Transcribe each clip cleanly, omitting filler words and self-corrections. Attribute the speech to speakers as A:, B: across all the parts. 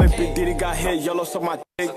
A: split. Big Diddy got hit, yellow suck my dick.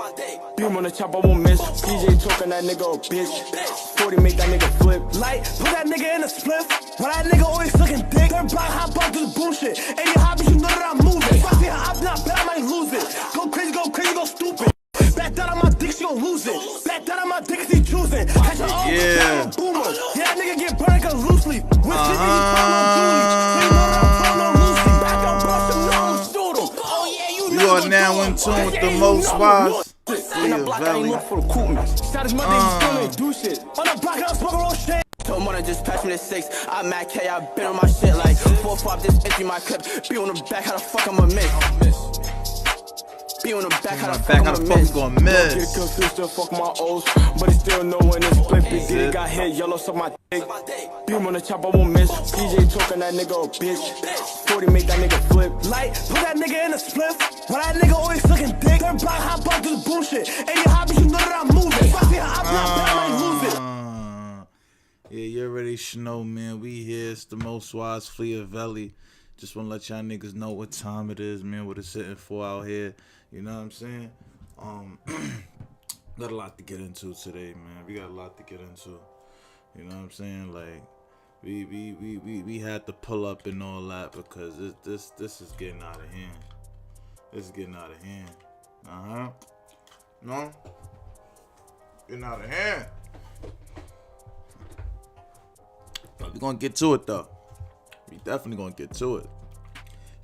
A: Beam on the chop, I won't miss. DJ talking that nigga a bitch. 40 make that nigga flip. Like, put that nigga in a split. When that nigga always sucking dick. They're Blacc, hop out this bullshit. Any hobbies, you know that I'm moving. If I see her op, now I bet I might lose it. Go crazy, go stupid. Back down on my dick, she gon' lose it. Back down on my dick, he choosing. Catch her off,
B: yeah.
A: Boomer. Yeah, that nigga get burned like a loose leaf. With Jimmy, he follow Julie. So you know that I'm following loosely. Back up, brush him, no, shoot him. Oh yeah, you know.
B: You are now in tune with the most wise.
A: In the Blacc, I ain't look for the recruitment. Shot his mother, he still ain't do shit. On the Blacc, I'm smoking real shit. Told more than just pass me the 6. I'm Mac K, I been on my shit like 4-5, just empty my clip. Be on the back, how the fuck I'ma miss? Be on the back, how the fuck I'ma
B: gonna miss?
A: Get confused to fuck my O's, but he still know when it's split. Big Diddy got hit, yellow suck my dick. Beam on the chop, I won't miss. DJ talking that nigga a bitch. 40 make that nigga flip. Like, put that nigga in a split. When that nigga always sucking dick. They're Blacc, hop out this bullshit. Any hobbies, you know that I'm moving. If I see her op, I might lose it.
B: Yeah, you already know, man. We here. It's the most wise Fleezus. Just want to let y'all niggas know what time it is, man. What it's sitting for out here. You know what I'm saying? Got a lot to get into today, man. We got a lot to get into. You know what I'm saying? Like, we had to pull up and all that because this is getting out of hand. This is getting out of hand. No? Getting out of hand. But we're gonna get to it though. We definitely gonna get to it.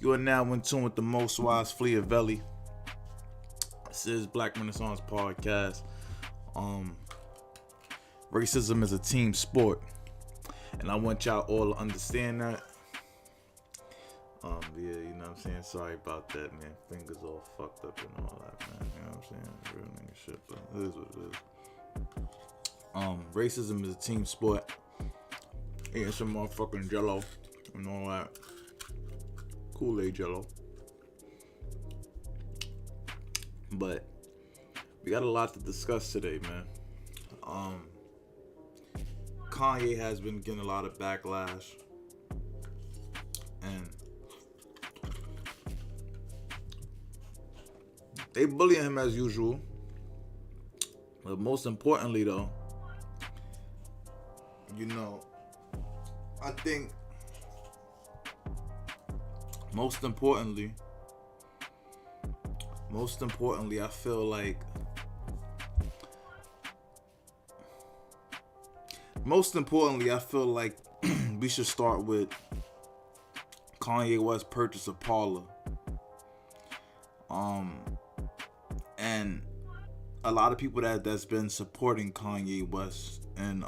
B: You are now in tune with the most wise Fleezus. This is Black Renaissance Podcast. Racism is a team sport, and I want y'all all to understand that. Yeah, you know what I'm saying? Sorry about that, man. Fingers all fucked up and all that, man. You know what I'm saying? Real nigga shit, but it is what it is. Racism is a team sport. Eating some motherfucking Jello and all that. Kool-Aid Jello. But we got a lot to discuss today, man. Kanye has been getting a lot of backlash, and they bullying him as usual. But most importantly, though, you know, I think most importantly, I feel like we should start with Kanye West's purchase of Paula. And a lot of people that's been supporting Kanye West and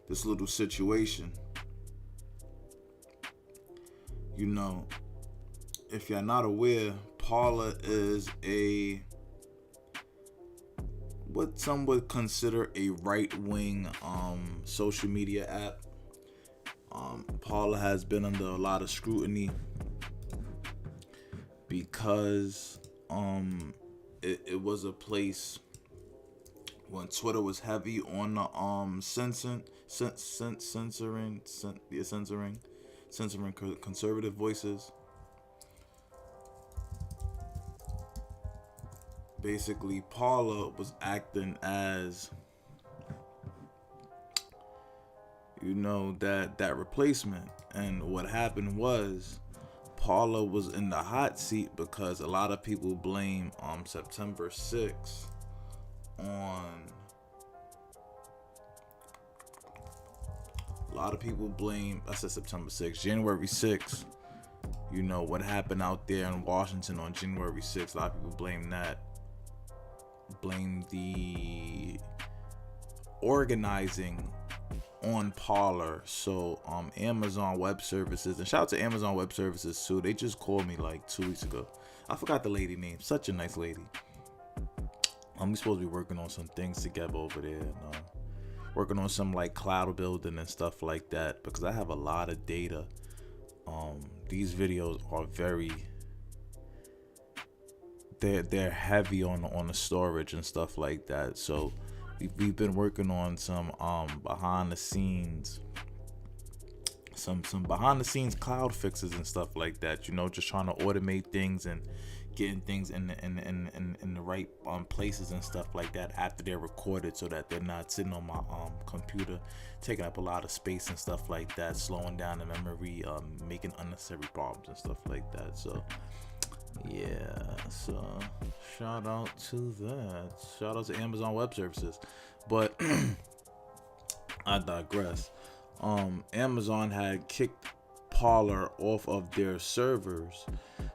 B: this little situation. You know, if you're not aware, Paula is what some would consider a right-wing social media app. Paula has been under a lot of scrutiny because it was a place when Twitter was heavy on the censoring conservative voices. Basically, Paula was acting as, you know, that replacement. And what happened was Paula was in the hot seat because a lot of people blame September 6th on. A lot of people blame, I said September 6th, January 6th. You know, what happened out there in Washington on January 6th. A lot of people blame that. Blame the organizing on Paula. So Amazon Web Services, and shout out to Amazon Web Services too. They just called me like 2 weeks ago. I forgot the lady name. Such a nice lady. We supposed to be working on some things together over there. Working on some like cloud building and stuff like that because I have a lot of data. These videos are they're heavy on the storage and stuff like that. So we've been working on some behind the scenes cloud fixes and stuff like that, you know, just trying to automate things and getting things in the right places and stuff like that after they're recorded, so that they're not sitting on my computer taking up a lot of space and stuff like that, slowing down the memory, making unnecessary problems and stuff like that. So yeah, so shout out to that. Shout out to Amazon Web Services. But I digress. Amazon had kicked Parler off of their servers,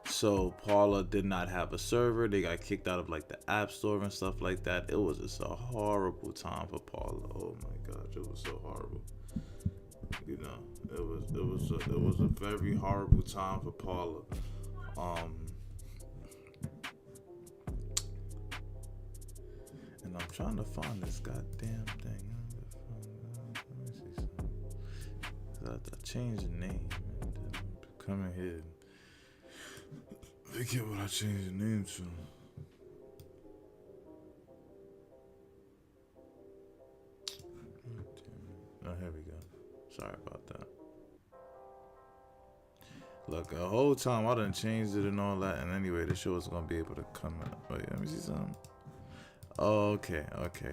B: so Parler did not have a server. They got kicked out of like the App Store and stuff like that. It was just a horrible time for Parler. Oh my gosh, it was so horrible. You know, it was a very horrible time for Parler. And I'm trying to find this goddamn thing. Let me see something. I changed the name. Come in here. Forget what I changed the name to. Oh, here we go. Sorry about that. Look, the whole time I done changed it and all that, and anyway, this show is gonna be able to come out. Wait, let me see something. Oh, okay.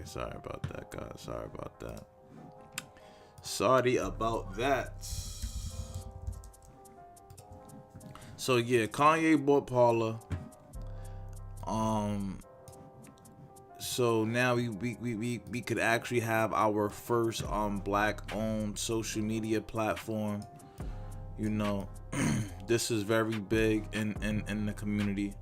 B: Sorry about that, guys. Sorry about that. So yeah, Kanye bought Parler. So now we could actually have our first Black-owned social media platform. You know, this is very big in the community.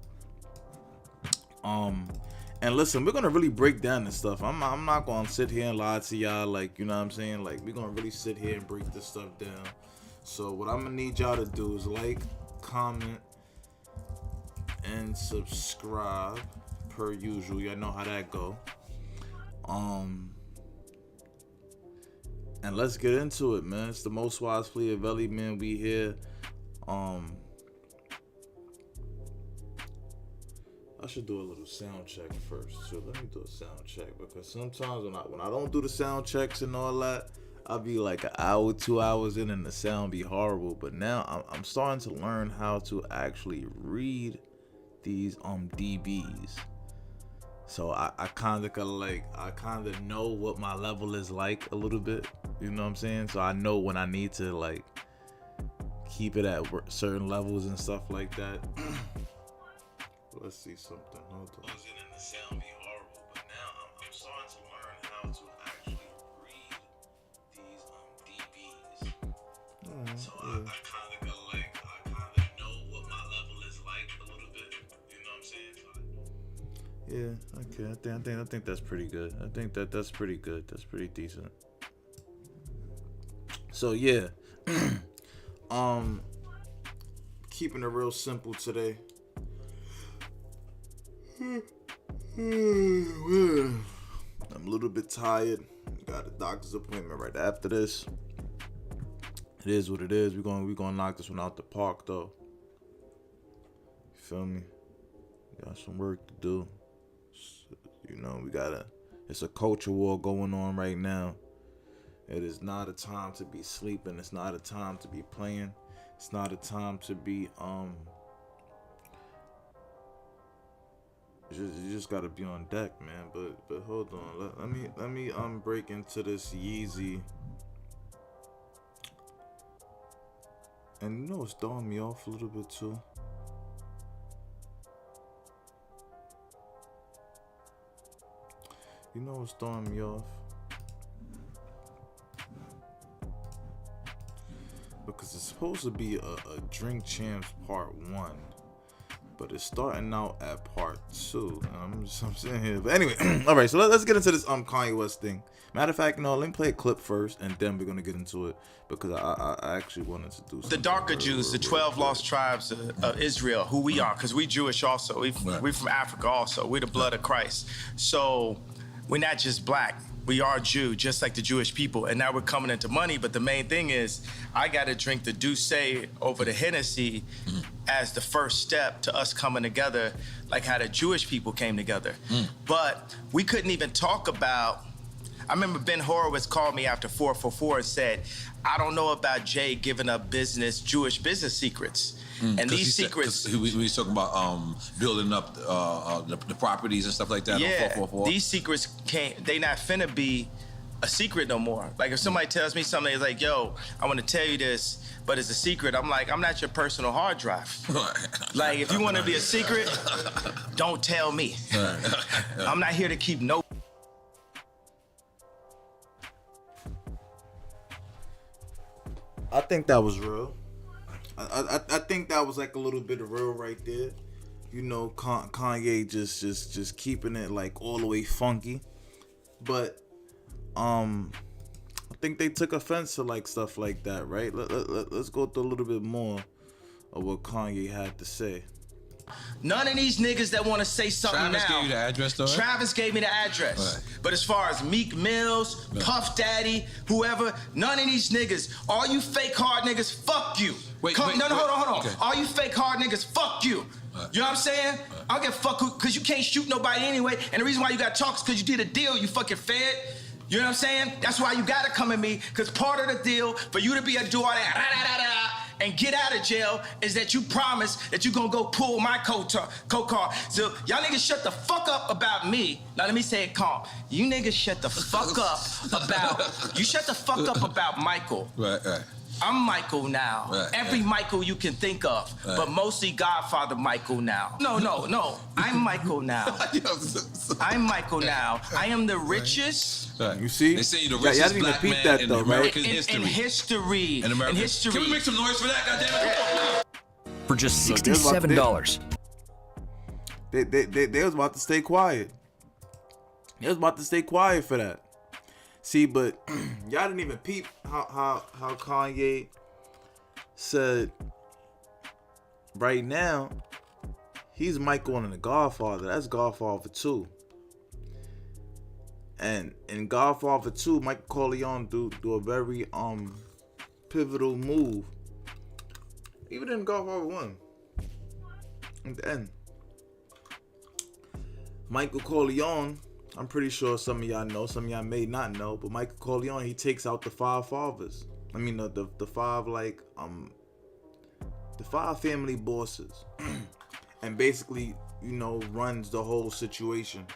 B: And listen, we're gonna really break down this stuff. I'm not gonna sit here and lie to y'all, like, you know what I'm saying? Like, we're gonna really sit here and break this stuff down. So what I'm gonna need y'all to do is like, comment, and subscribe per usual. Y'all know how that go. And let's get into it, man. It's the Most Wise Fleezus, man. We here. I should do a little sound check first. So let me do a sound check, because sometimes when I don't do the sound checks and all that, I'll be like an hour, 2 hours in, and the sound be horrible. But now I'm starting to learn how to actually read these DBs. So I kind of know what my level is like a little bit. You know what I'm saying? So I know when I need to like keep it at certain levels and stuff like that. Let's see something. Hold on. And the sound be horrible, but now I'm starting to learn how to actually read these DBs. So yeah. I kind of know what my level is like a little bit. You know what I'm saying? Yeah. Okay. I think that's pretty good. I think that's pretty good. That's pretty decent. So yeah. Keeping it real simple today. I'm a little bit tired. Got a doctor's appointment right after this. It is what it is. We're gonna knock this one out the park though. You feel me? Got some work to do. You know, it's a culture war going on right now. It is not a time to be sleeping. It's not a time to be playing. It's not a time to be You just gotta be on deck, man. But hold on, let me break into this Yeezy. And you know, it's throwing me off a little bit too. You know what's throwing me off? Because it's supposed to be a Drink Champs Part 1. But it's starting out at Part 2. I'm sitting here. But anyway, all right. So let's get into this Kanye West thing. Matter of fact, let me play a clip first, and then we're gonna get into it, because I actually wanted to do something.
C: The darker Jews, the 12 lost tribes of Israel, who we are, because we Jewish also. We from Africa also. We're the blood of Christ. So we're not just black. We are Jew, just like the Jewish people. And now we're coming into money. But the main thing is, I got to drink the Douce over the Hennessy as the first step to us coming together, like how the Jewish people came together. But we couldn't even talk about I remember Ben Horowitz called me after 444 and said, I don't know about Jay giving up Jewish business secrets. And these secrets...
D: we was talking about building up the properties and stuff like that on 444.
C: These secrets they not finna be a secret no more. Like if somebody tells me something, it's like, yo, I want to tell you this, but it's a secret. I'm like, I'm not your personal hard drive. Like if you want to be a secret, don't tell me. I'm not here to keep no...
B: I think that was real. I think that was like a little bit of real right there. You know, Kanye just keeping it like all the way funky. But I think they took offense to like stuff like that, right? Let's go through a little bit more of what Kanye had to say.
C: None of these niggas that want to say something
D: Travis
C: now.
D: gave you the address, though?
C: Travis gave me the address. Right. But as far as Meek Mills, Puff Daddy, whoever, none of these niggas, all you fake hard niggas, fuck you. Hold on. Okay. All you fake hard niggas, fuck you. Right. You know what I'm saying? Right. I don't give a fuck because you can't shoot nobody anyway. And the reason why you got talk is because you did a deal, you fucking fed. You know what I'm saying? That's why you gotta come at me, because part of the deal for you to be a do all that and get out of jail is that you promise that you're gonna go pull my co-car. So y'all niggas shut the fuck up about me. Now let me say it calm. You niggas shut the fuck up about Michael.
D: Right.
C: I'm Michael now. Right, Every Michael you can think of, but mostly Godfather Michael now. No. I'm Michael now. I'm Michael now. I am the richest.
D: Right.
B: You see?
D: They say you're the richest black man in American history.
C: In history.
D: Can we make some noise for that, goddammit?
E: For just $67.
B: They was about to stay quiet. They was about to stay quiet for that. See, but y'all didn't even peep how Kanye said right now he's Michael and the Godfather. That's Godfather 2. And in Godfather 2, Michael Corleone do a very pivotal move. Even in Godfather 1. At the end. Michael Corleone, I'm pretty sure some of y'all know, some of y'all may not know, but Michael Corleone, he takes out the 5 fathers. I mean the 5 like the 5 family bosses. And basically, you know, runs the whole situation.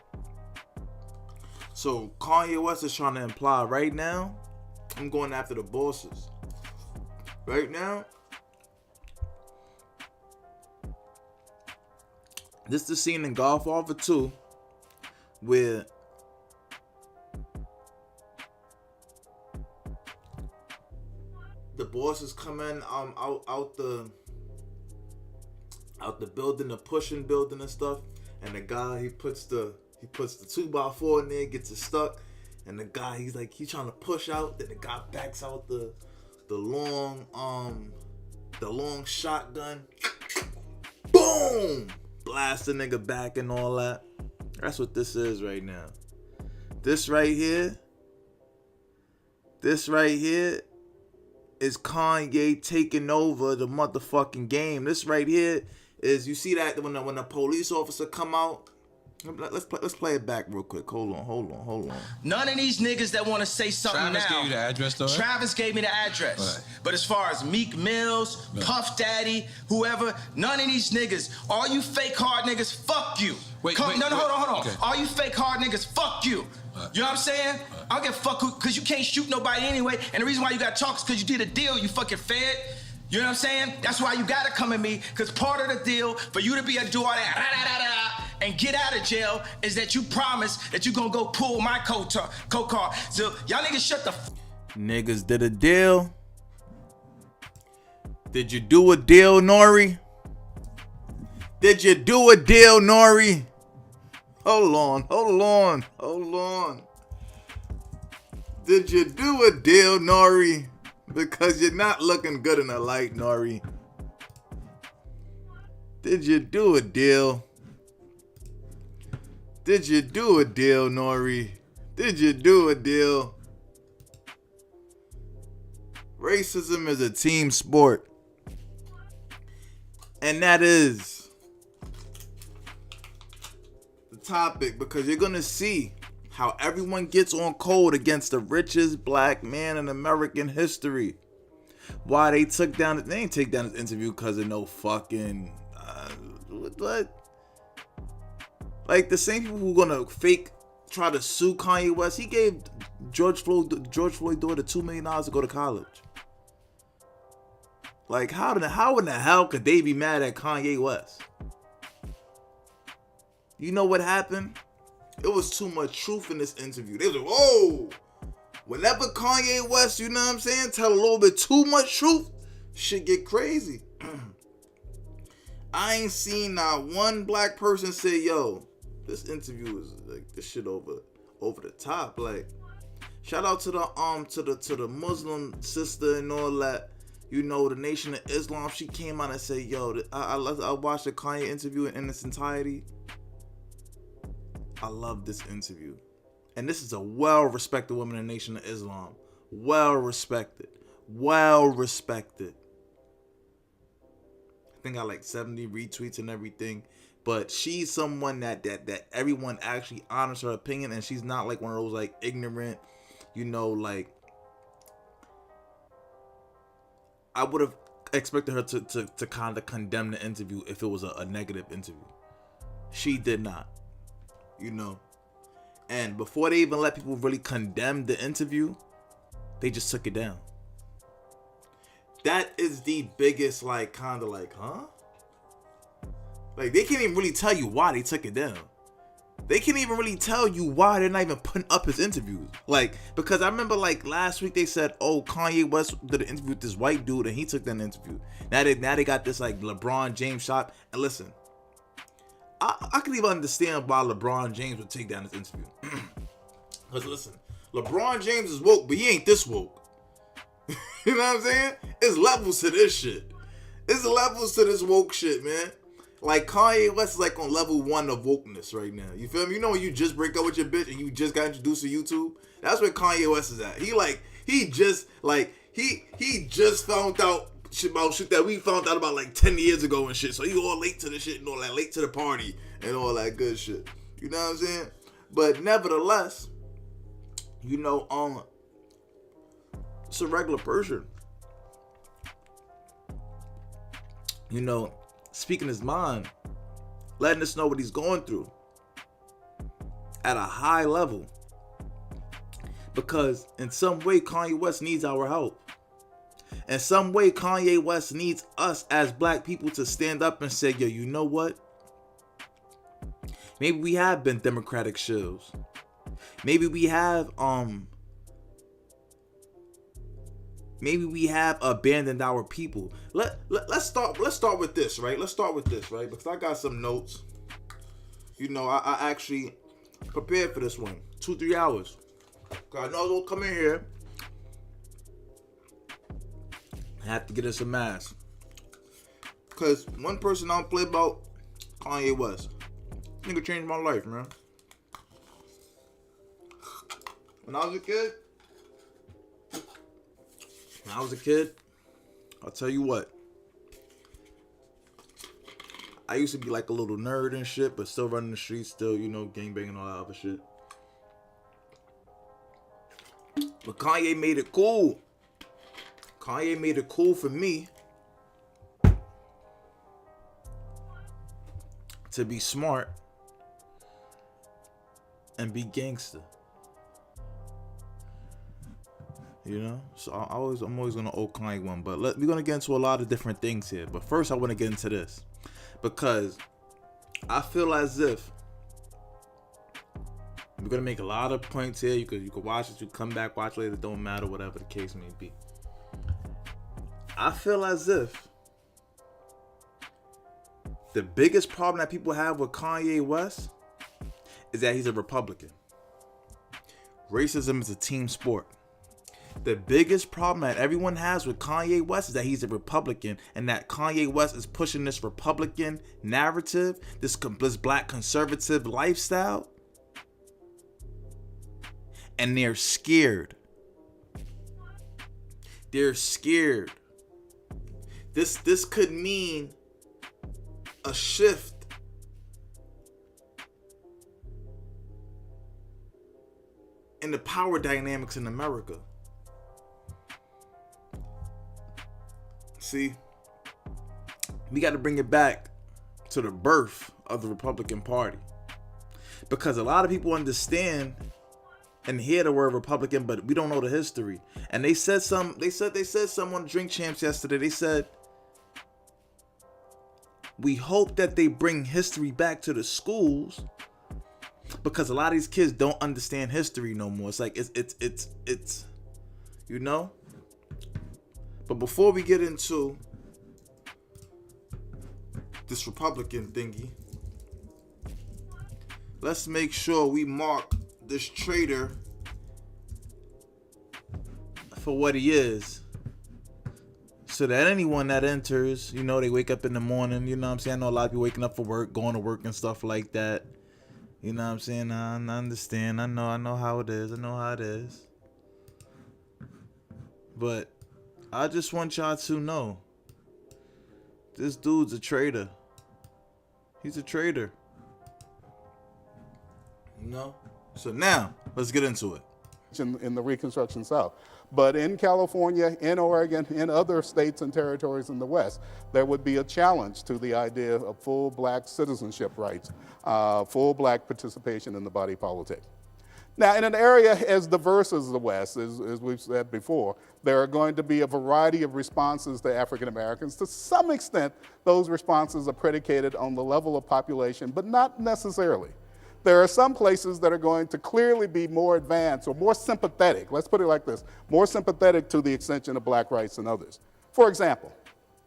B: So Kanye West is trying to imply right now, I'm going after the bosses. Right now, this is the scene in Godfather 2 where the bosses come in out the building, the pushing building and stuff, and the guy he puts the 2x4 in there, gets it stuck, and the guy he's trying to push out, then the guy backs out the long shotgun, boom, blast the nigga back and all that. That's what this is right now. This right here is Kanye taking over the motherfucking game. This right here is, you see that when a police officer come out. Let's play it back real quick. Hold on.
C: None of these niggas that want to say something
D: Travis
C: now.
D: Gave you the address, though?
C: Travis gave me the address.
D: Right.
C: But as far as Meek Mills, Puff Daddy, whoever, none of these niggas, all you fake hard niggas, fuck you. Hold on.
D: Okay.
C: All you fake hard niggas, fuck you. You know what I'm saying? I don't give a fuck because you can't shoot nobody anyway. And the reason why you got talk is because you did a deal, you fucking fed. You know what I'm saying? That's why you gotta come at me, because part of the deal for you to be a do all that and get out of jail is that you promise that you're gonna go pull my co-car. So y'all niggas shut the
B: Niggas did a deal. Did you do a deal, Nori? Did you do a deal, Nori? Hold on. Did you do a deal, Nori? Because you're not looking good in the light, Nori. Did you do a deal? Did you do a deal, Nori? Did you do a deal? Racism is a team sport. And that is the topic, because you're going to see how everyone gets on code against the richest black man in American history. Why they took down, they ain't take down his interview because of no fucking, what? Like the same people who gonna try to sue Kanye West, he gave George Floyd's daughter $2 million to go to college. Like how in the hell could they be mad at Kanye West? You know what happened? It was too much truth in this interview. They was like, whoa! Whenever Kanye West, you know what I'm saying, tell a little bit too much truth, shit get crazy. I ain't seen not one black person say, yo, this interview is like this shit over the top. Like, shout out to the Muslim sister and all that. You know, the Nation of Islam. She came out and said, yo, I watched the Kanye interview in its entirety. I love this interview. And this is a well-respected woman in the Nation of Islam. Well-respected. Well-respected. I think I like 70 retweets and everything. But she's someone that everyone actually honors her opinion. And she's not like one of those like ignorant, you know, like. I would have expected her to kind of condemn the interview if it was a negative interview. She did not. You know. And before they even let people really condemn the interview, they just took it down. That is the biggest, like, kind of like, huh? Like, they can't even really tell you why they took it down. They can't even really tell you why they're not even putting up his interviews. Like, because I remember, like, last week they said, oh, Kanye West did an interview with this white dude, and he took that interview. Now they got this, like, LeBron James shot. And listen, I can even understand why LeBron James would take down this interview. Because listen, LeBron James is woke, but he ain't this woke. You know what I'm saying? It's levels to this shit. It's levels to this woke shit, man. Like Kanye West is like on level 1 of wokeness right now. You feel me? You know when you just break up with your bitch and you just got introduced to YouTube? That's where Kanye West is at. He just found out about shit that we found out about like 10 years ago and shit. So he all late to the shit and all that, late to the party and all that good shit. You know what I'm saying? But nevertheless, you know, it's a regular person. You know, speaking his mind, letting us know what he's going through at a high level. Because in some way, Kanye West needs our help. In some way, Kanye West needs us as black people to stand up and say, yo, you know what? Maybe we have been democratic shills. Maybe we have abandoned our people. Let's start with this, right? Because I got some notes. You know, I actually prepared for this one. 2-3 hours. Cause I know I was gonna come in here. I have to get us a mask. Cause one person I don't play about, Kanye West. Nigga changed my life, man. When I was a kid, I'll tell you what. I used to be like a little nerd and shit, but still running the streets, still, you know, gangbanging and all that other shit. But Kanye made it cool. Kanye made it cool for me to be smart and be gangster. You know? So I'm always gonna owe Kanye one. But we're gonna get into a lot of different things here. But first I wanna get into this. Because I feel as if we're gonna make a lot of points here. You could watch it, you come back, watch later, don't matter, whatever the case may be. I feel as if the biggest problem that people have with Kanye West is that he's a Republican. Racism is a team sport. The biggest problem that everyone has with Kanye West is that he's a Republican, and that Kanye West is pushing this Republican narrative, this black conservative lifestyle, and they're scared. They're scared. This could mean a shift and the power dynamics in America. See, we got to bring it back to the birth of the Republican Party, because a lot of people understand and hear the word Republican, but we don't know the history. And they said some on Drink Champs yesterday. They said, we hope that they bring history back to the schools, because a lot of these kids don't understand history no more. It's like it's you know. But before we get into this Republican thingy, let's make sure we mark this traitor for what he is, so that anyone that enters, you know, they wake up in the morning, you know what I'm saying? I know a lot of people waking up for work, going to work and stuff like that. You know what I'm saying? I understand. I know how it is. I know how it is. But I just want y'all to know, this dude's a traitor. He's a traitor. You know? So now, let's get into it.
F: In the Reconstruction South. But in California, in Oregon, in other states and territories in the West, there would be a challenge to the idea of full black citizenship rights, full black participation in the body politic. Now, in an area as diverse as the West, as we've said before, there are going to be a variety of responses to African Americans. To some extent, those responses are predicated on the level of population, but not necessarily. There are some places that are going to clearly be more advanced or more sympathetic, let's put it like this, more sympathetic to the extension of black rights than others. For example,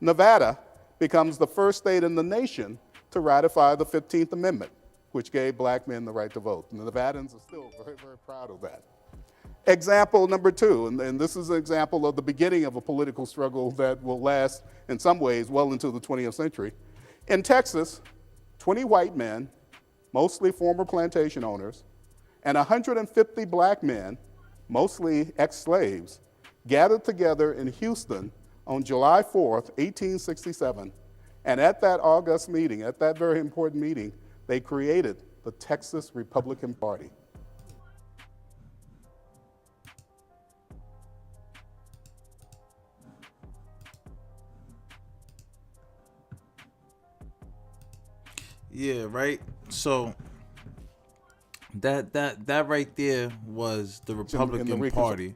F: Nevada becomes the first state in the nation to ratify the 15th Amendment, which gave black men the right to vote. And the Nevadans are still very, very proud of that. Example number two, and this is an example of the beginning of a political struggle that will last, in some ways, well into the 20th century. In Texas, 20 white men, mostly former plantation owners, and 150 black men, mostly ex-slaves, gathered together in Houston on July 4th, 1867. And at that august meeting, at that very important meeting, they created the Texas Republican Party.
B: Yeah, right. So that right there was the Republican Party.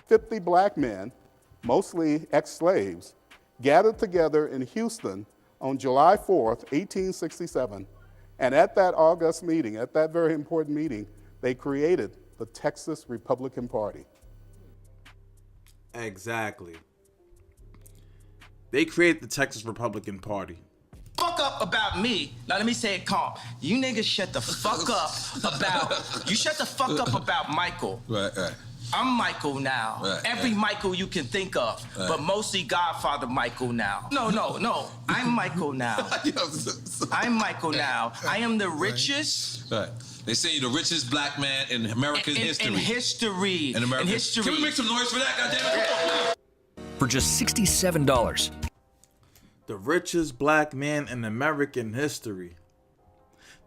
F: 50 black men, mostly ex-slaves, gathered together in Houston on July 4th, 1867. And at that august meeting, at that very important meeting, they created the Texas Republican Party.
B: Exactly. They created the Texas Republican Party.
C: Fuck up about me. Now let me say it calm. You niggas shut the fuck up about, you shut the fuck up about Michael.
D: Right.
C: I'm Michael now. Every Michael you can think of, but mostly Godfather Michael now. No. I'm Michael now. I'm Michael now. I am the richest.
D: Right. They say you're the richest black man in American history.
C: In history.
D: In American
C: history.
D: Can we make some noise for that, goddammit?
E: For just $67.
B: The richest black man in American history.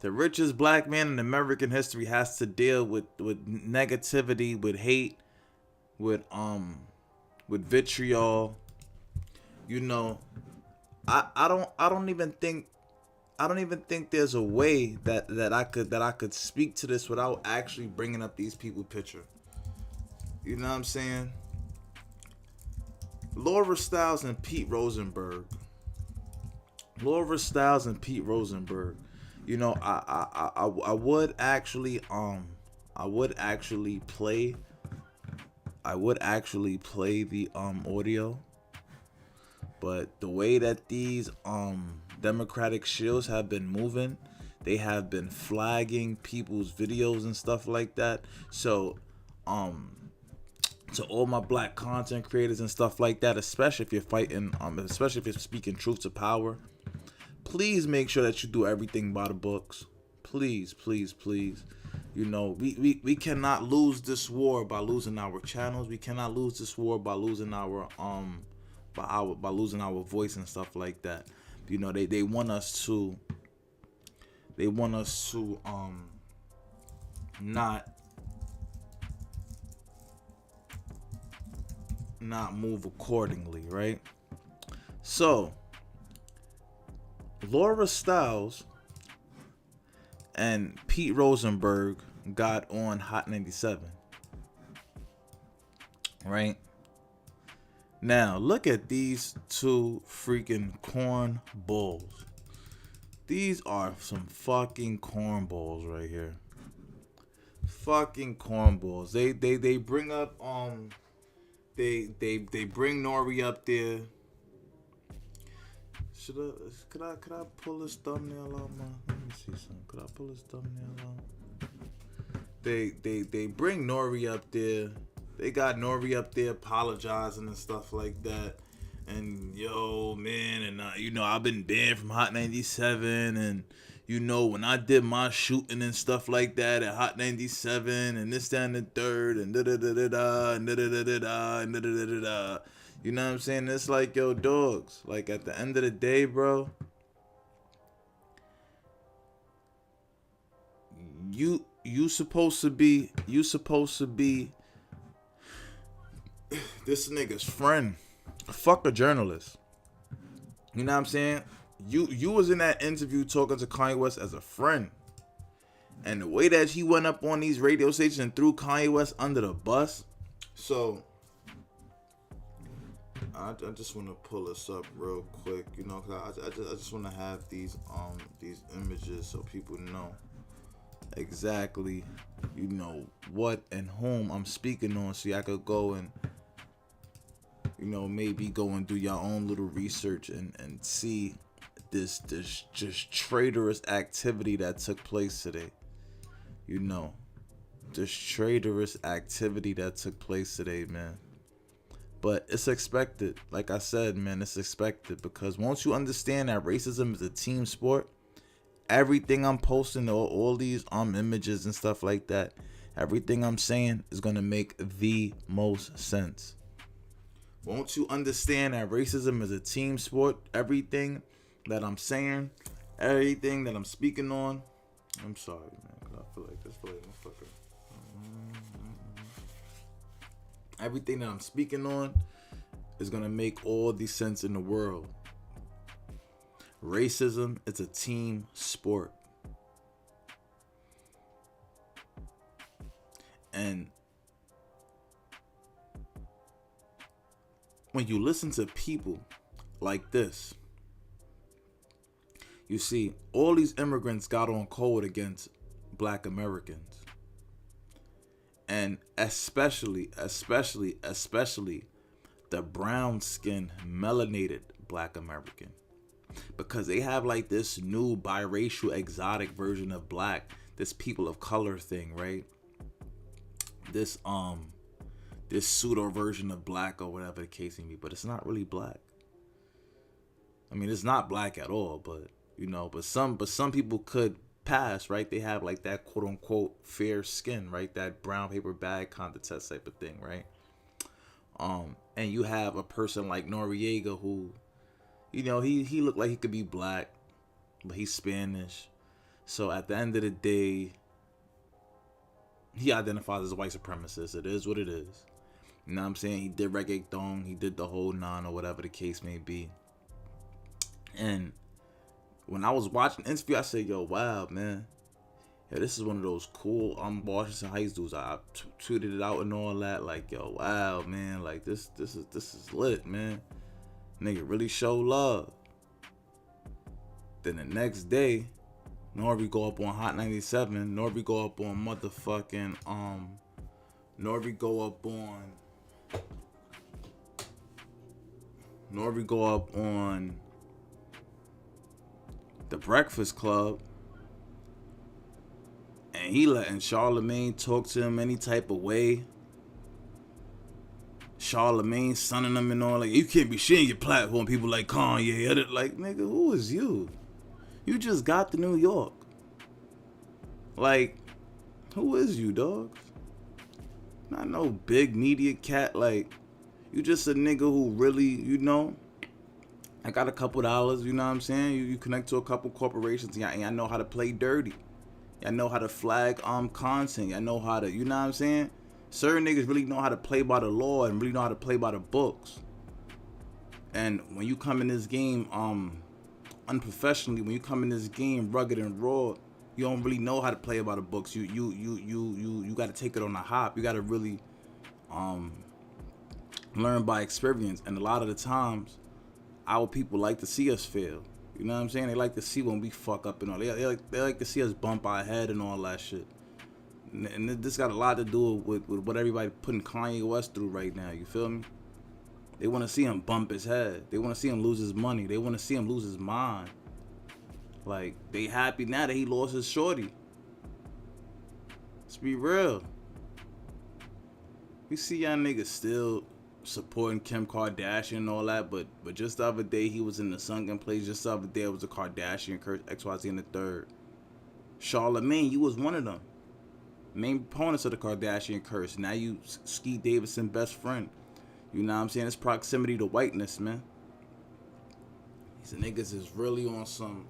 B: The richest black man in American history has to deal with negativity, with hate, with vitriol. You know, I don't even think there's a way that I could speak to this without actually bringing up these people's picture. You know what I'm saying? Laura Stiles and Pete Rosenberg. You know, I would actually play the audio, but the way that these Democratic shills have been moving, they have been flagging people's videos and stuff like that. So to all my black content creators and stuff like that, especially if you're fighting, especially if you're speaking truth to power, please make sure that you do everything by the books. Please. You know, we cannot lose this war by losing our channels. We cannot lose this war by losing our by losing our voice and stuff like that. You know, they want us to not not move accordingly, right? So, Laura Stiles and Pete Rosenberg got on Hot 97, right? Now, look at these two freaking cornballs. These are some fucking cornballs right here. Fucking cornballs. They bring up they bring Nori up there. Could I pull this thumbnail out, man? Let me see something. Could I pull this thumbnail out? They bring Nori up there. They got Nori up there apologizing and stuff like that. And yo, man, and I've been banned from Hot 97, and when I did my shooting and stuff like that at Hot 97, and this, that, and the third, and da da da da da, and da da da da da, and da da da da da. You know what I'm saying? It's like, yo, dogs. Like, at the end of the day, bro, you supposed to be this nigga's friend. Fuck a journalist. You know what I'm saying? You was in that interview talking to Kanye West as a friend. And the way that he went up on these radio stations and threw Kanye West under the bus. So I just want to pull this up real quick, cause I just want to have these images so people know exactly, what and whom I'm speaking on, so y'all could go and maybe go and do your own little research and see this just traitorous activity that took place today. This traitorous activity that took place today, man. But it's expected. Like I said, man, it's expected, because once you understand that racism is a team sport, everything I'm posting, all these images and stuff like that, everything I'm saying is gonna make the most sense. Won't you understand that racism is a team sport? Everything that I'm saying, everything that I'm speaking on. I'm sorry, man, cause I feel like this motherfucker. Everything that I'm speaking on is gonna make all the sense in the world. Racism is a team sport. And when you listen to people like this, you see all these immigrants got on code against Black Americans. And especially the brown skin melanated Black American. Because they have like this new biracial exotic version of black, this people of color thing, right? This pseudo version of black, or whatever the case may be, but it's not really black. I mean, it's not black at all, but some people could pass, right? They have like that quote unquote fair skin, right? That brown paper bag contest type of thing, right? And you have a person like Noriega who, he looked like he could be black, but he's Spanish. So at the end of the day, he identifies as a white supremacist. It is what it is. You know what I'm saying? He did reggaeton, he did the whole nine, or whatever the case may be. And when I was watching the interview, I said, yo, wow, man. Yeah, this is one of those cool Washington Heights dudes. I tweeted it out and all that. Like, yo, wow, man. Like, this is lit, man. Nigga really show love. Then the next day, Nori go up on Hot 97. Nori go up on motherfucking, Nori go up on The Breakfast Club. And he letting Charlemagne talk to him any type of way. Charlemagne sunning him and all, like, you can't be sharing your platform. People like Kanye, like, nigga, who is you? You just got to New York. Like, who is you, dogs? Not no big media cat. Like, you just a nigga who really, I got a couple dollars, you know what I'm saying? You connect to a couple corporations, and I know how to play dirty. I know how to flag content. I know how to, you know what I'm saying? Certain niggas really know how to play by the law and really know how to play by the books. And when you come in this game unprofessionally, when you come in this game rugged and raw, you don't really know how to play by the books. You got to take it on the hop. You got to really learn by experience. And a lot of the times, our people like to see us fail. You know what I'm saying? They like to see when we fuck up and all. They like to see us bump our head and all that shit. And this got a lot to do with what everybody putting Kanye West through right now. You feel me? They want to see him bump his head. They want to see him lose his money. They want to see him lose his mind. Like, they happy now that he lost his shorty. Let's be real. We see y'all niggas still supporting Kim Kardashian and all that, but just the other day he was in the sunken place. Just the other day it was a Kardashian curse, XYZ in the third. Charlamagne, you was one of them main proponents of the Kardashian curse. Now you Skeet Davidson best friend. You know what I'm saying? It's proximity to whiteness, man. These niggas is really on some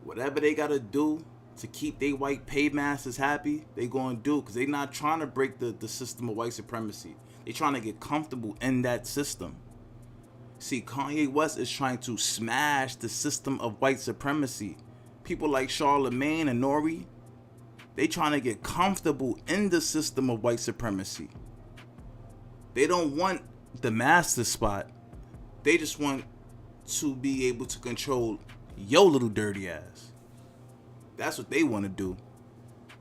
B: whatever they gotta do to keep they white paymasters happy, they gonna do, because they not trying to break the system of white supremacy. They trying to get comfortable in that system. See, Kanye West is trying to smash the system of white supremacy. People like Charlamagne and NORE, they trying to get comfortable in the system of white supremacy. They don't want the master spot. They just want to be able to control your little dirty ass. That's what they want to do.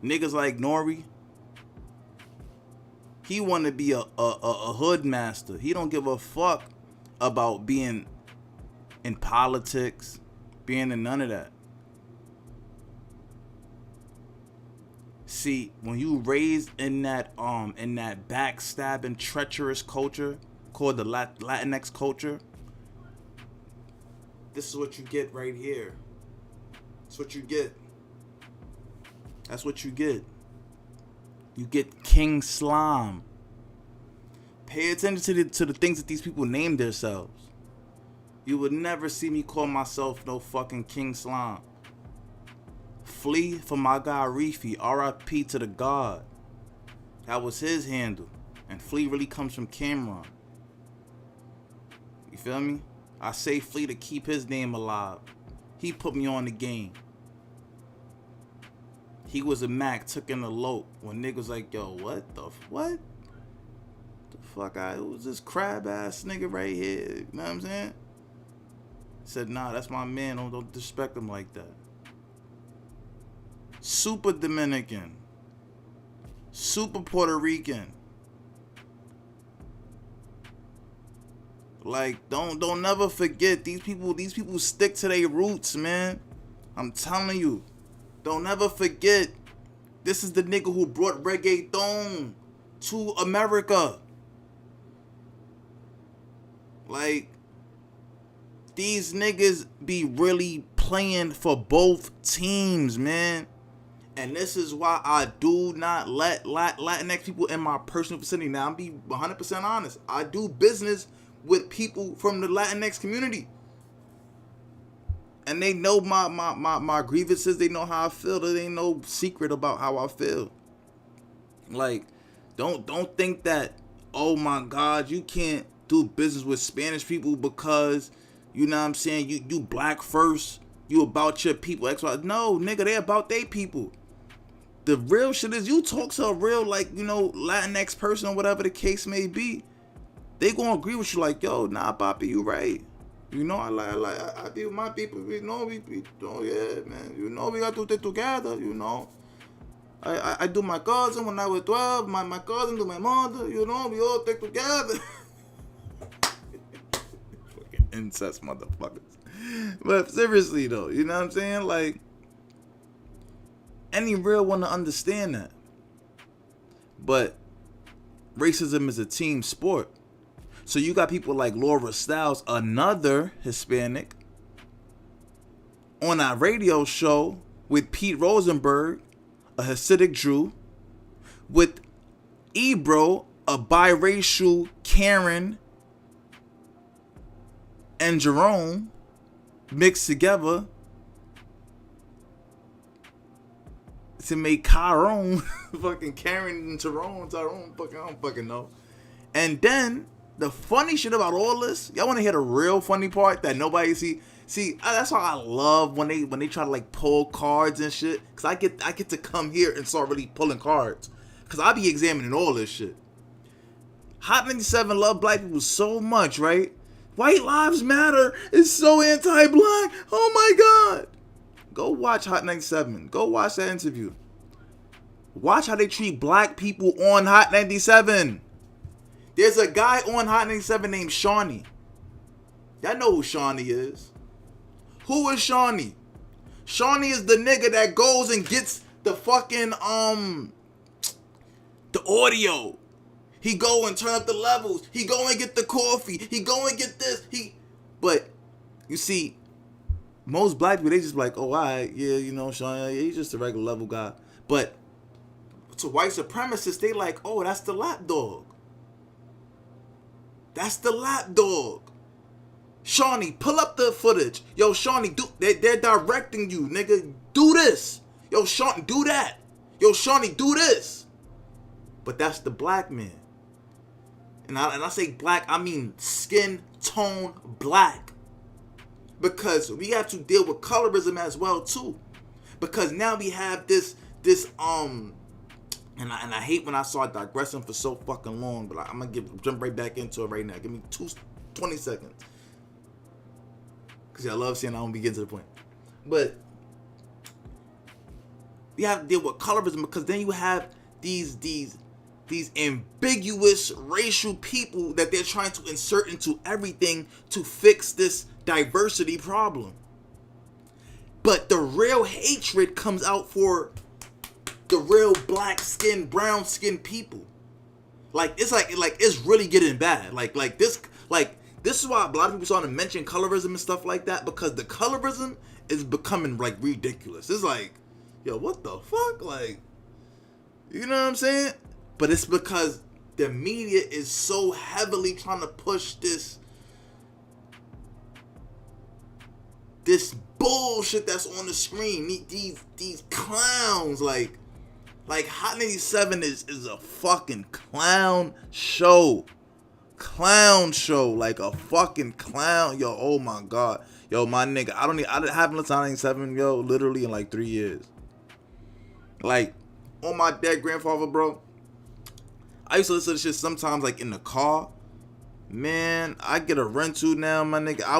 B: Niggas like NORE, he want to be a hood master. He don't give a fuck about being in politics, being in none of that. See, when you raised in that backstabbing, treacherous culture called the Latinx culture, this is what you get right here. That's what you get. That's what you get. You get King Slime. Pay attention to the things that these people name themselves. You would never see me call myself no fucking King Slime. Flee for my guy Reefy, RIP to the God. That was his handle. And Flee really comes from Cameron. You feel me? I say Flee to keep his name alive. He put me on the game. He was a Mac, took in a lope when niggas like, yo, what? The fuck? It was this crab ass nigga right here. You know what I'm saying? Said, nah, that's my man. Don't disrespect him like that. Super Dominican. Super Puerto Rican. Like, don't never forget, these people stick to their roots, man. I'm telling you. Don't never forget, this is the nigga who brought reggaeton to America. Like, these niggas be really playing for both teams, man. And this is why I do not let Latinx people in my personal vicinity. Now, I'm be 100% honest. I do business with people from the Latinx community. And they know my grievances. They know how I feel. There ain't no secret about how I feel. Like, don't think that, oh my God, you can't do business with Spanish people because, you know what I'm saying, you black first, you about your people. No, nigga, they about they people. The real shit is, you talk to a real, like, you know, Latinx person or whatever the case may be, they gonna agree with you like, yo, nah, Papi, you right. You know, I deal with my people. We know yeah, man. You know, we got to do it together, you know. I do my cousin when I was 12. My cousin do my mother, you know. We all take together. Fucking incest motherfuckers. But seriously, though, you know what I'm saying? Like, any real one to understand that. But racism is a team sport. So you got people like Laura Stiles, another Hispanic, on our radio show with Pete Rosenberg, a Hasidic Jew, with Ebro, a biracial Karen, and Jerome mixed together. to make Tyrone, fucking Karen and Tyrone, fucking, I don't fucking know. And then the funny shit about all this, y'all want to hear the real funny part that nobody see? See, that's why I love when they try to like pull cards and shit, cause I get to come here and start really pulling cards, cause I be examining all this shit. Hot 97 love black people so much, right? White Lives Matter is so anti-black. Oh my god. Go watch Hot 97. Go watch that interview. Watch how they treat black people on Hot 97. There's a guy on Hot 97 named Shawnee. Y'all know who Shawnee is. Who is Shawnee? Shawnee is the nigga that goes and gets the fucking, the audio. He go and turn up the levels. He go and get the coffee. He go and get this. But, you see, most black people, they just like, oh, all right, yeah, you know, Sean, yeah, he's just a regular level guy. But to white supremacists, they like, oh, that's the lapdog. That's the lapdog. Shawnee, pull up the footage. Yo, Shawnee, they're directing you, nigga. Do this. Yo, Shawnee, do that. Yo, Shawnee, do this. But that's the black man. And I say black, I mean skin tone black. Because we have to deal with colorism as well too. Because now we have this and I hate when I start digressing for so fucking long, but I'm gonna jump right back into it right now. Give me 20 seconds. Cause I love seeing I don't begin to the point. But we have to deal with colorism because then you have these ambiguous racial people that they're trying to insert into everything to fix this diversity problem. But the real hatred comes out for the real black skin, brown skin people. Like it's it's really getting bad. Like this is why a lot of people starting to mention colorism and stuff like that, because the colorism is becoming like ridiculous. It's like, yo, what the fuck? Like, you know what I'm saying? But it's because the media is so heavily trying to push this bullshit that's on the screen. These clowns, like Hot 97 is a fucking clown show. Clown show, like a fucking clown. Yo, oh my god. Yo, my nigga, I haven't listened to Hot 97, yo, literally in like 3 years. Like, on my dead grandfather, bro. I used to listen to shit sometimes like in the car. Man, I get a rental now, my nigga. I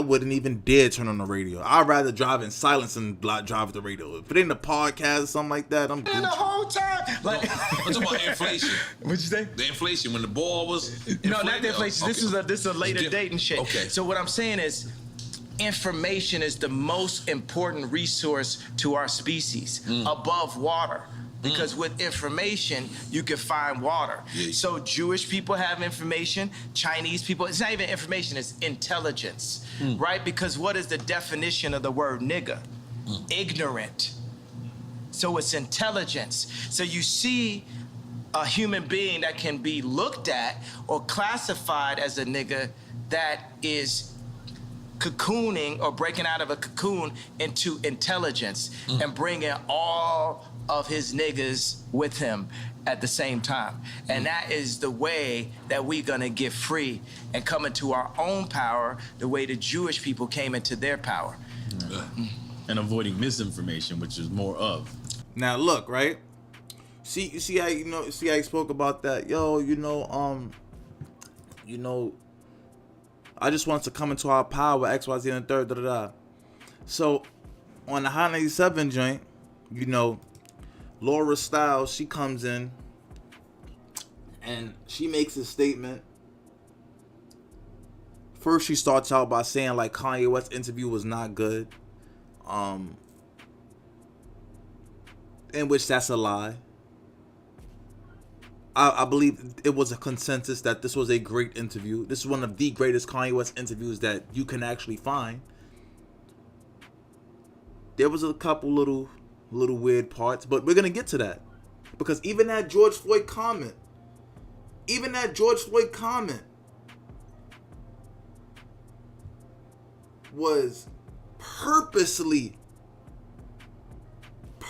B: wouldn't even dare turn on the radio. I'd rather drive in silence than drive with the radio. If it ain't a podcast or something like that, I'm Gucci.
C: The whole time, like,
D: I'm talking about inflation.
C: What'd you say?
D: The inflation when the ball was.
C: No, not the inflation.
D: Okay.
C: This is a later date and shit.
D: Okay.
C: So what I'm saying is, information is the most important resource to our species above water. Because with information, you can find water.
D: Yeah.
C: So Jewish people have information, Chinese people, it's not even information, it's intelligence, right? Because what is the definition of the word nigga? Ignorant. So it's intelligence. So you see a human being that can be looked at or classified as a nigga that is cocooning or breaking out of a cocoon into intelligence and bringing all of his niggas with him at the same time. And that is the way that we're gonna get free and come into our own power the way the Jewish people came into their power.
G: And avoiding misinformation, which is more of.
B: Now look, right? See how see how he spoke about that. Yo, I just want to come into our power, XYZ and the third, So on the Hot 97 joint, Laura Styles, she comes in and she makes a statement. First, she starts out by saying like Kanye West's interview was not good, in which that's a lie. I believe it was a consensus that this was a great interview. This is one of the greatest Kanye West interviews that you can actually find. There was a couple little weird parts, but we're gonna get to that, because even that George Floyd comment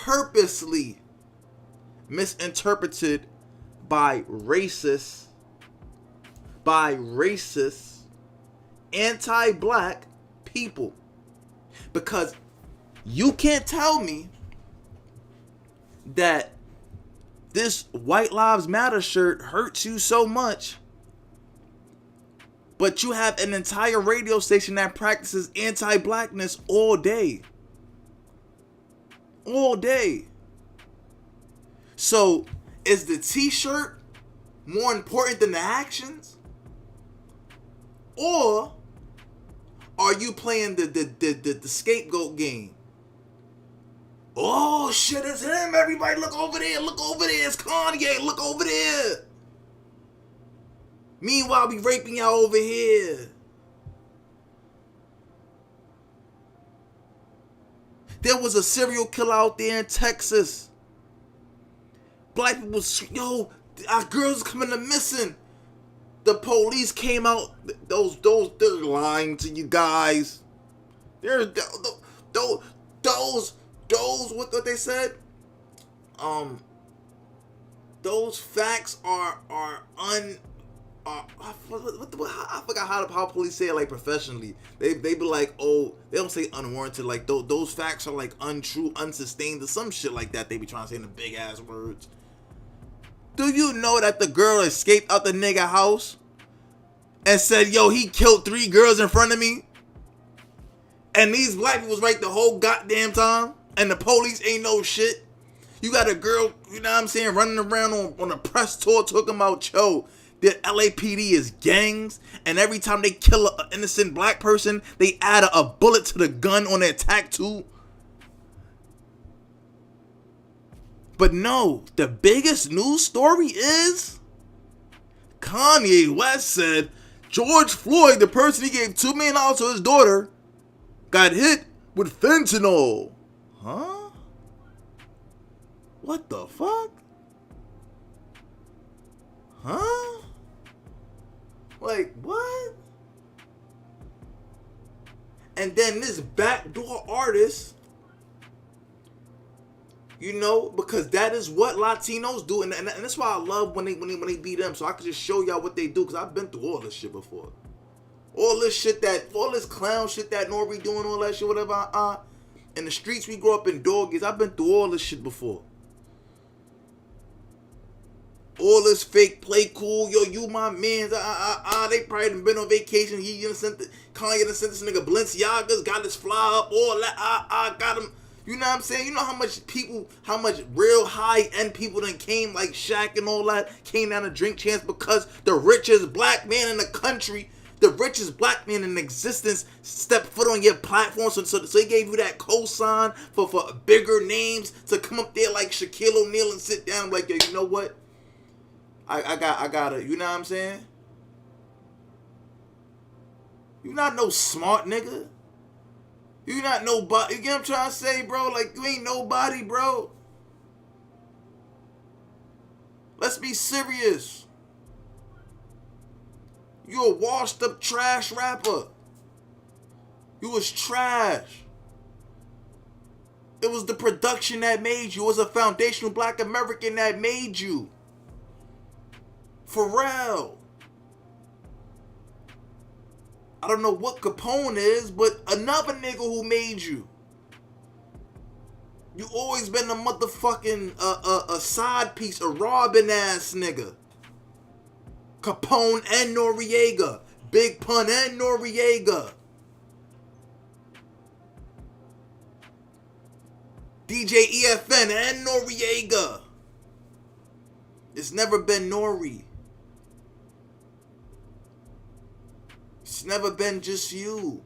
B: purposely misinterpreted by racist, anti-black people. Because you can't tell me that this White Lives Matter shirt hurts you so much, but you have an entire radio station that practices anti-blackness all day. All day. So, is the t-shirt more important than the actions? Or are you playing the scapegoat game? Oh shit, it's him. Everybody look over there. Look over there. It's Kanye. Look over there. Meanwhile, we raping y'all over here. There was a serial killer out there in Texas. Black people, yo, our girls coming to missing. The police came out. They're lying to you guys. They're those what they said. Those facts are I forgot how police say it like professionally. They be like, oh, they don't say unwarranted. Like those facts are like untrue, unsustained, or some shit like that. They be trying to say in the big ass words. Do you know that the girl escaped out the nigga house and said, yo, he killed 3 girls in front of me? And these black people was right the whole goddamn time, and the police ain't no shit. You got a girl, you know what I'm saying, running around on a press tour talking about, yo, the LAPD is gangs, and every time they kill an innocent black person, they add a bullet to the gun on their tattoo. But no, the biggest news story is Kanye West said George Floyd, the person he gave $2 million to his daughter, got hit with fentanyl. Huh? What the fuck? Huh? Like, what? And then this backdoor artist, you know, because that is what Latinos do, and that's why I love when they beat them, so I can just show y'all what they do, because I've been through all this shit before. All this clown shit that NORE doing, all that shit, whatever. In the streets we grew up in, doggies, I've been through all this shit before. All this fake play cool, yo, you my mans, they probably done been on vacation. Kanye done sent this nigga Balenciagas, got his fly up, all that, got him. You know what I'm saying? You know how much real high-end people done came, like Shaq and all that, came down to Drink Champs because the richest black man in the country, the richest black man in existence, stepped foot on your platform, so he gave you that cosign for bigger names to come up there like Shaquille O'Neal and sit down like, yo, you know what? I gotta, you know what I'm saying? You not no smart nigga. You not nobody. You get what I'm trying to say, bro? Like, you ain't nobody, bro. Let's be serious. You a washed up trash rapper. You was trash. It was the production that made you. It was a foundational black American that made you. For real. I don't know what Capone is, but another nigga who made you. You always been a motherfucking a side piece, a robbing ass nigga. Capone and Noriega. Big Pun and Noriega. DJ EFN and Noriega. It's never been Nori. It's never been just you.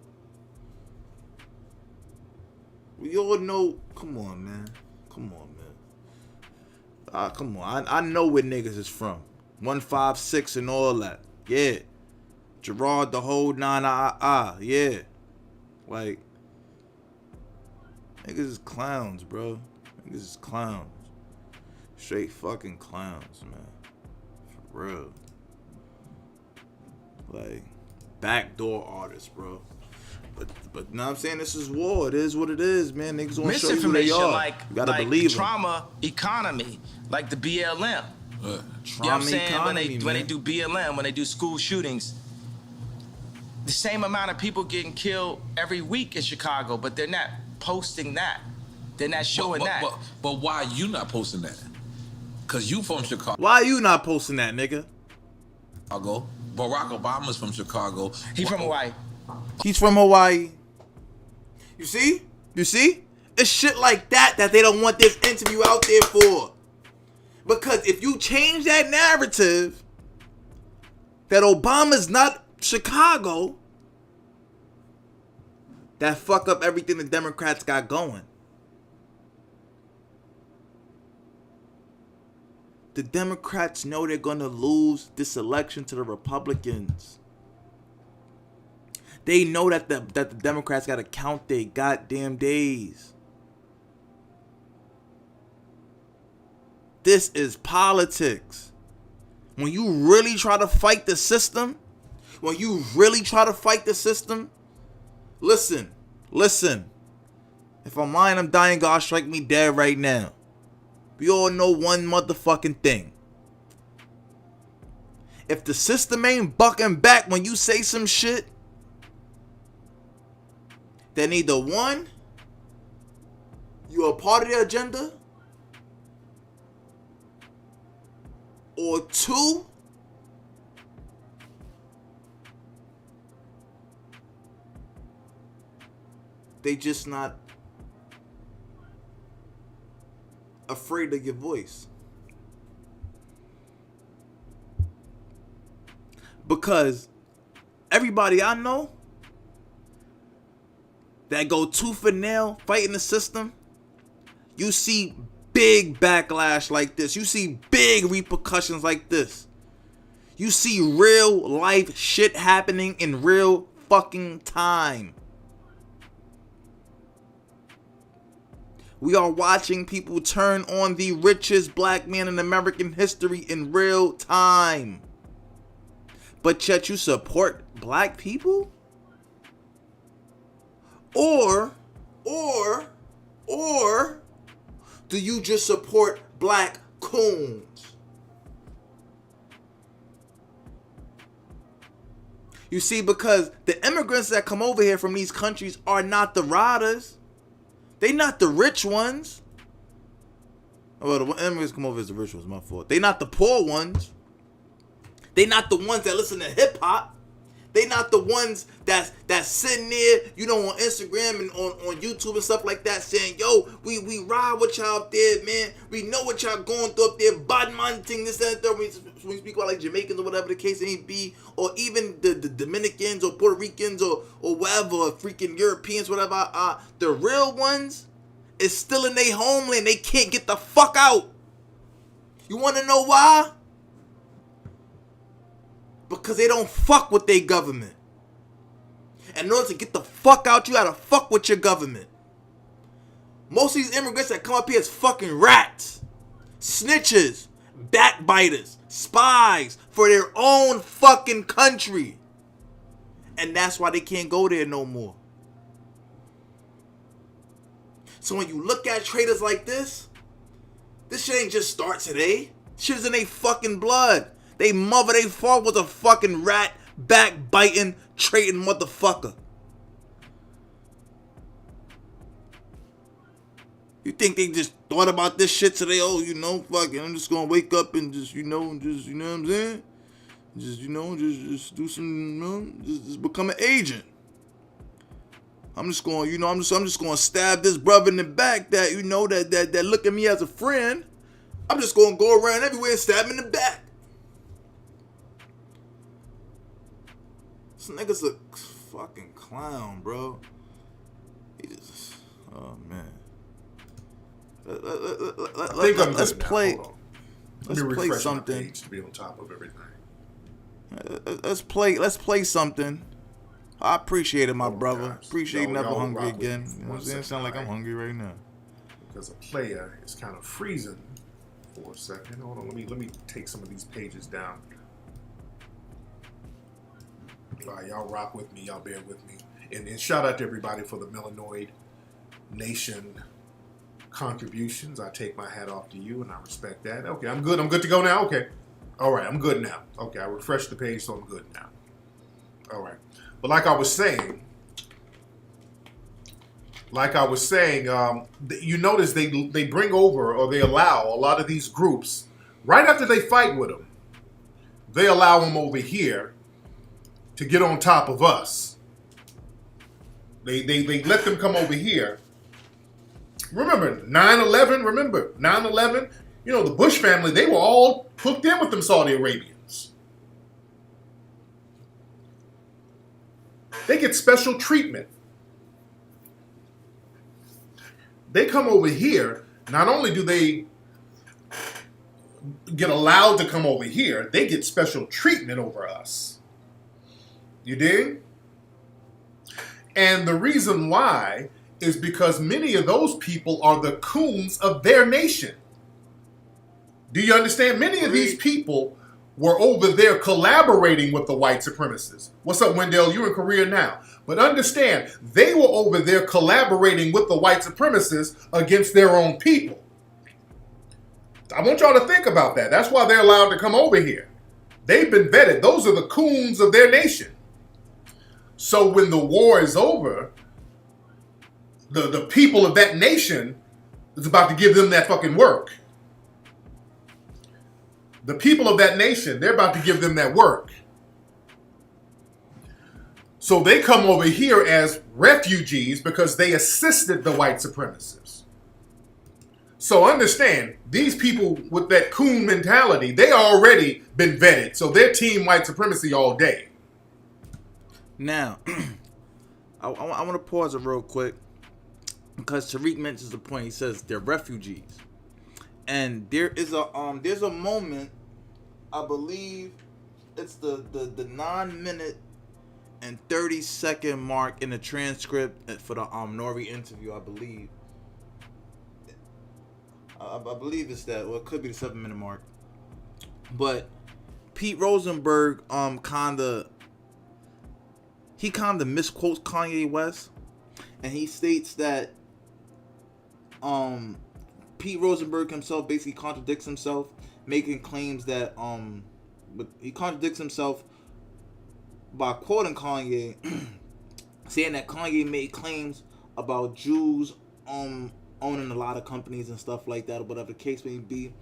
B: We all know. Come on, man. Come on, man. Come on. I know where niggas is from. 156 and all that. Yeah. Gerard the whole 9. Yeah. Like, niggas is clowns, bro. Niggas is clowns. Straight fucking clowns, man. For real. Like, backdoor artists, bro. But you know what I'm saying? This is war. It is what it is, man. Niggas gonna show you who they
C: Misinformation,
B: are.
C: like,
B: You gotta
C: like
B: believe
C: the
B: 'em.
C: trauma economy, like the BLM. You know what
B: Trauma
C: I'm saying?
B: economy,
C: when they
B: man.
C: do BLM, when they do school shootings, the same amount of people getting killed every week in Chicago, but they're not posting that. They're not showing that.
D: But why you not posting that? Cause you from Chicago.
B: Why you not posting that, nigga?
D: Barack Obama's from Chicago.
C: He from Hawaii.
B: He's from Hawaii. You see? You see? It's shit like that that they don't want this interview out there for. Because if you change that narrative that Obama's not Chicago, that fuck up everything the Democrats got going. The Democrats know they're gonna lose this election to the Republicans. They know that the Democrats gotta count their goddamn days. This is politics. When you really try to fight the system, listen. If I'm lying, I'm dying, God strike me dead right now. We all know one motherfucking thing. If the system ain't bucking back when you say some shit, then either one, you're a part of their agenda, or two, they just not afraid of your voice. Because everybody I know that go tooth for nail fighting the system, you see big backlash like this. You see big repercussions like this. You see real life shit happening in real fucking time. We are watching people turn on the richest black man in American history in real time. But yet you support black people? Or do you just support black coons? You see, because the immigrants that come over here from these countries are not the riders. They not the rich ones. Well, the immigrants come over as the rich ones, my fault. They not the poor ones. They not the ones that listen to hip hop. They not the ones that's sitting there, you know, on Instagram and on YouTube and stuff like that saying, yo, we ride with y'all up there, man. We know what y'all going through up there, bad-minding this and that. When we speak about like Jamaicans or whatever the case may be, or even the Dominicans or Puerto Ricans or whatever, or freaking Europeans, whatever, the real ones is still in their homeland. They can't get the fuck out. You want to know why? Because they don't fuck with their government. And in order to get the fuck out, you gotta fuck with your government. Most of these immigrants that come up here is fucking rats, snitches, backbiters, spies for their own fucking country. And that's why they can't go there no more. So when you look at traders like this shit ain't just start today. Shit is in their fucking blood. They mother, they father was a fucking rat, backbiting, trading motherfucker. You think they just thought about this shit today? Oh, you know, fuck it, I'm just gonna wake up and just, you know what I'm saying? Just, you know, just do some, you know, just become an agent. I'm just going, you know, I'm just gonna stab this brother in the back that, you know, that look at me as a friend. I'm just gonna go around everywhere and stab him in the back. This nigga's a fucking clown, bro. He just, oh man. Let's play. Let's play something.
H: To be on top of everything.
B: Let's play something. I appreciate it, my brother.
H: Guys.
B: Appreciate never hungry
H: rock with
B: again.
H: me
B: You know what I'm saying? Sound like I'm hungry right now.
H: Because a player is kind of freezing for a second. Hold on, let me take some of these pages down. All right, y'all rock with me, y'all bear with me. And shout out to everybody for the Melanoid Nation contributions. I take my hat off to you, and I respect that. Okay, I'm good. I'm good to go now? Okay. All right, I'm good now. Okay, I refreshed the page, so I'm good now. All right. But like I was saying, you notice they bring over, or they allow a lot of these groups, right after they fight with them, they allow them over here to get on top of us. They let them come over here. Remember 9/11? Remember 9/11? You know, the Bush family, they were all hooked in with them Saudi Arabians. They get special treatment. They come over here, not only do they get allowed to come over here, they get special treatment over us. You dig? And the reason why is because many of those people are the coons of their nation. Do you understand? Many of these people were over there collaborating with the white supremacists. What's up, Wendell? You're in Korea now. But understand, they were over there collaborating with the white supremacists against their own people. I want y'all to think about that. That's why they're allowed to come over here. They've been vetted. Those are the coons of their nation. So when the war is over, the people of that nation is about to give them that fucking work. The people of that nation, they're about to give them that work. So they come over here as refugees because they assisted the white supremacists. So understand, these people with that coon mentality, they already been vetted. So they're team white supremacy all day.
B: Now, I want to pause it real quick because Tariq mentions the point. He says they're refugees, and there's a moment, I believe it's the 9-minute and 30-second mark in the transcript for the NORE interview. I believe it's that, or it could be the 7-minute mark. But Pete Rosenberg kinda misquotes Kanye West, and he states that Pete Rosenberg himself basically contradicts himself, making claims that but he contradicts himself by quoting Kanye, saying that Kanye made claims about Jews owning a lot of companies and stuff like that, or whatever the case may be.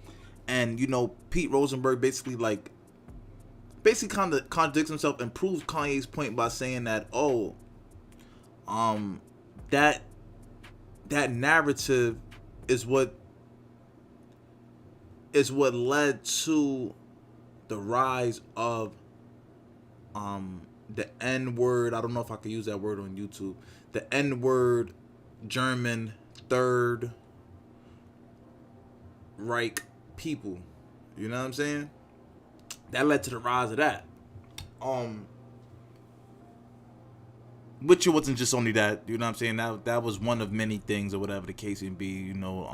B: And you know, Pete Rosenberg basically kind of contradicts himself and proves Kanye's point by saying that that narrative is what led to the rise of the N-word. I don't know if I could use that word on YouTube. The N-word German Third Reich people. You know what I'm saying? That led to the rise of that. Which it wasn't just only that, you know what I'm saying? That was one of many things, or whatever the case may be. You know,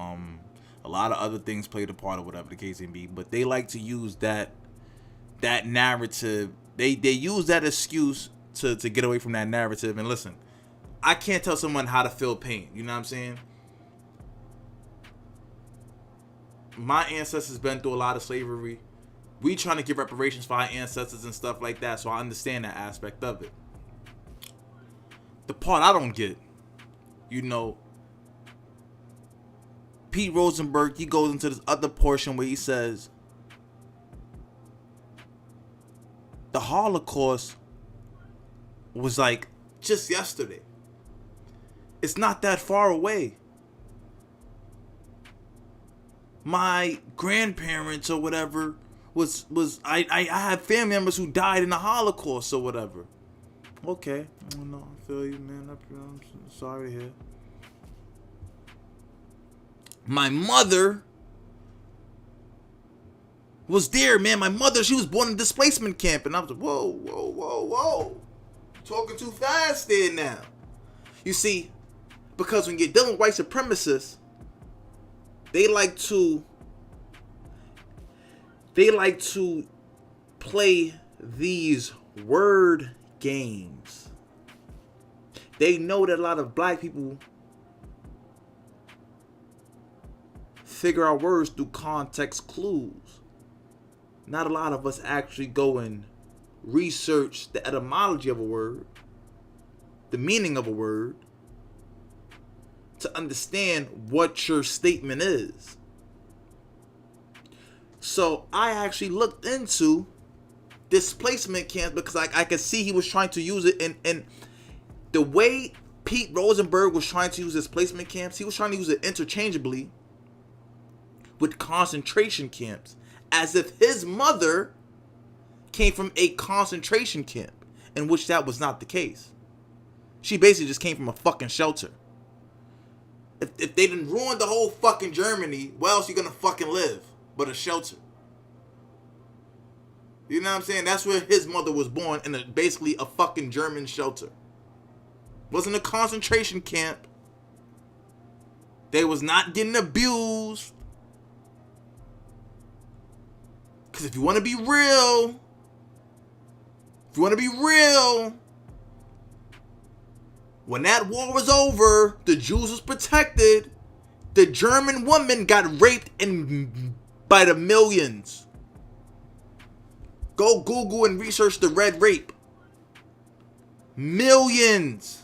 B: a lot of other things played a part, or whatever the case may be. But they like to use that narrative. They use that excuse to get away from that narrative. And listen, I can't tell someone how to feel pain. You know what I'm saying? My ancestors been through a lot of slavery. We trying to get reparations for our ancestors and stuff like that, so I understand that aspect of it. The part I don't get, you know, Pete Rosenberg, he goes into this other portion where he says the Holocaust was like just yesterday. It's not that far away. My grandparents or whatever I had family members who died in the Holocaust or whatever. Okay, no, I feel you, man. I'm sorry to hear. My mother was there, man. My mother, she was born in a displacement camp, and I was like, whoa. Talking too fast there now. You see, because when you're dealing with white supremacists, they like to play these word games. they know that a lot of black people figure out words through context clues. Not a lot of us actually go and research the etymology of a word, the meaning of a word, to understand what your statement is. So I actually looked into displacement camps because I could see he was trying to use it, and the way Pete Rosenberg was trying to use displacement camps, he was trying to use it interchangeably with concentration camps, as if his mother came from a concentration camp, in which that was not the case. She basically just came from a fucking shelter. If they didn't ruin the whole fucking Germany, where else you gonna fucking live but a shelter? You know what I'm saying? That's where his mother was born, in basically a fucking German shelter. Wasn't a concentration camp. They was not getting abused. Because if you want to be real, when that war was over, the Jews was protected. The German woman got raped by the millions. Go Google and research the Red Rape. Millions.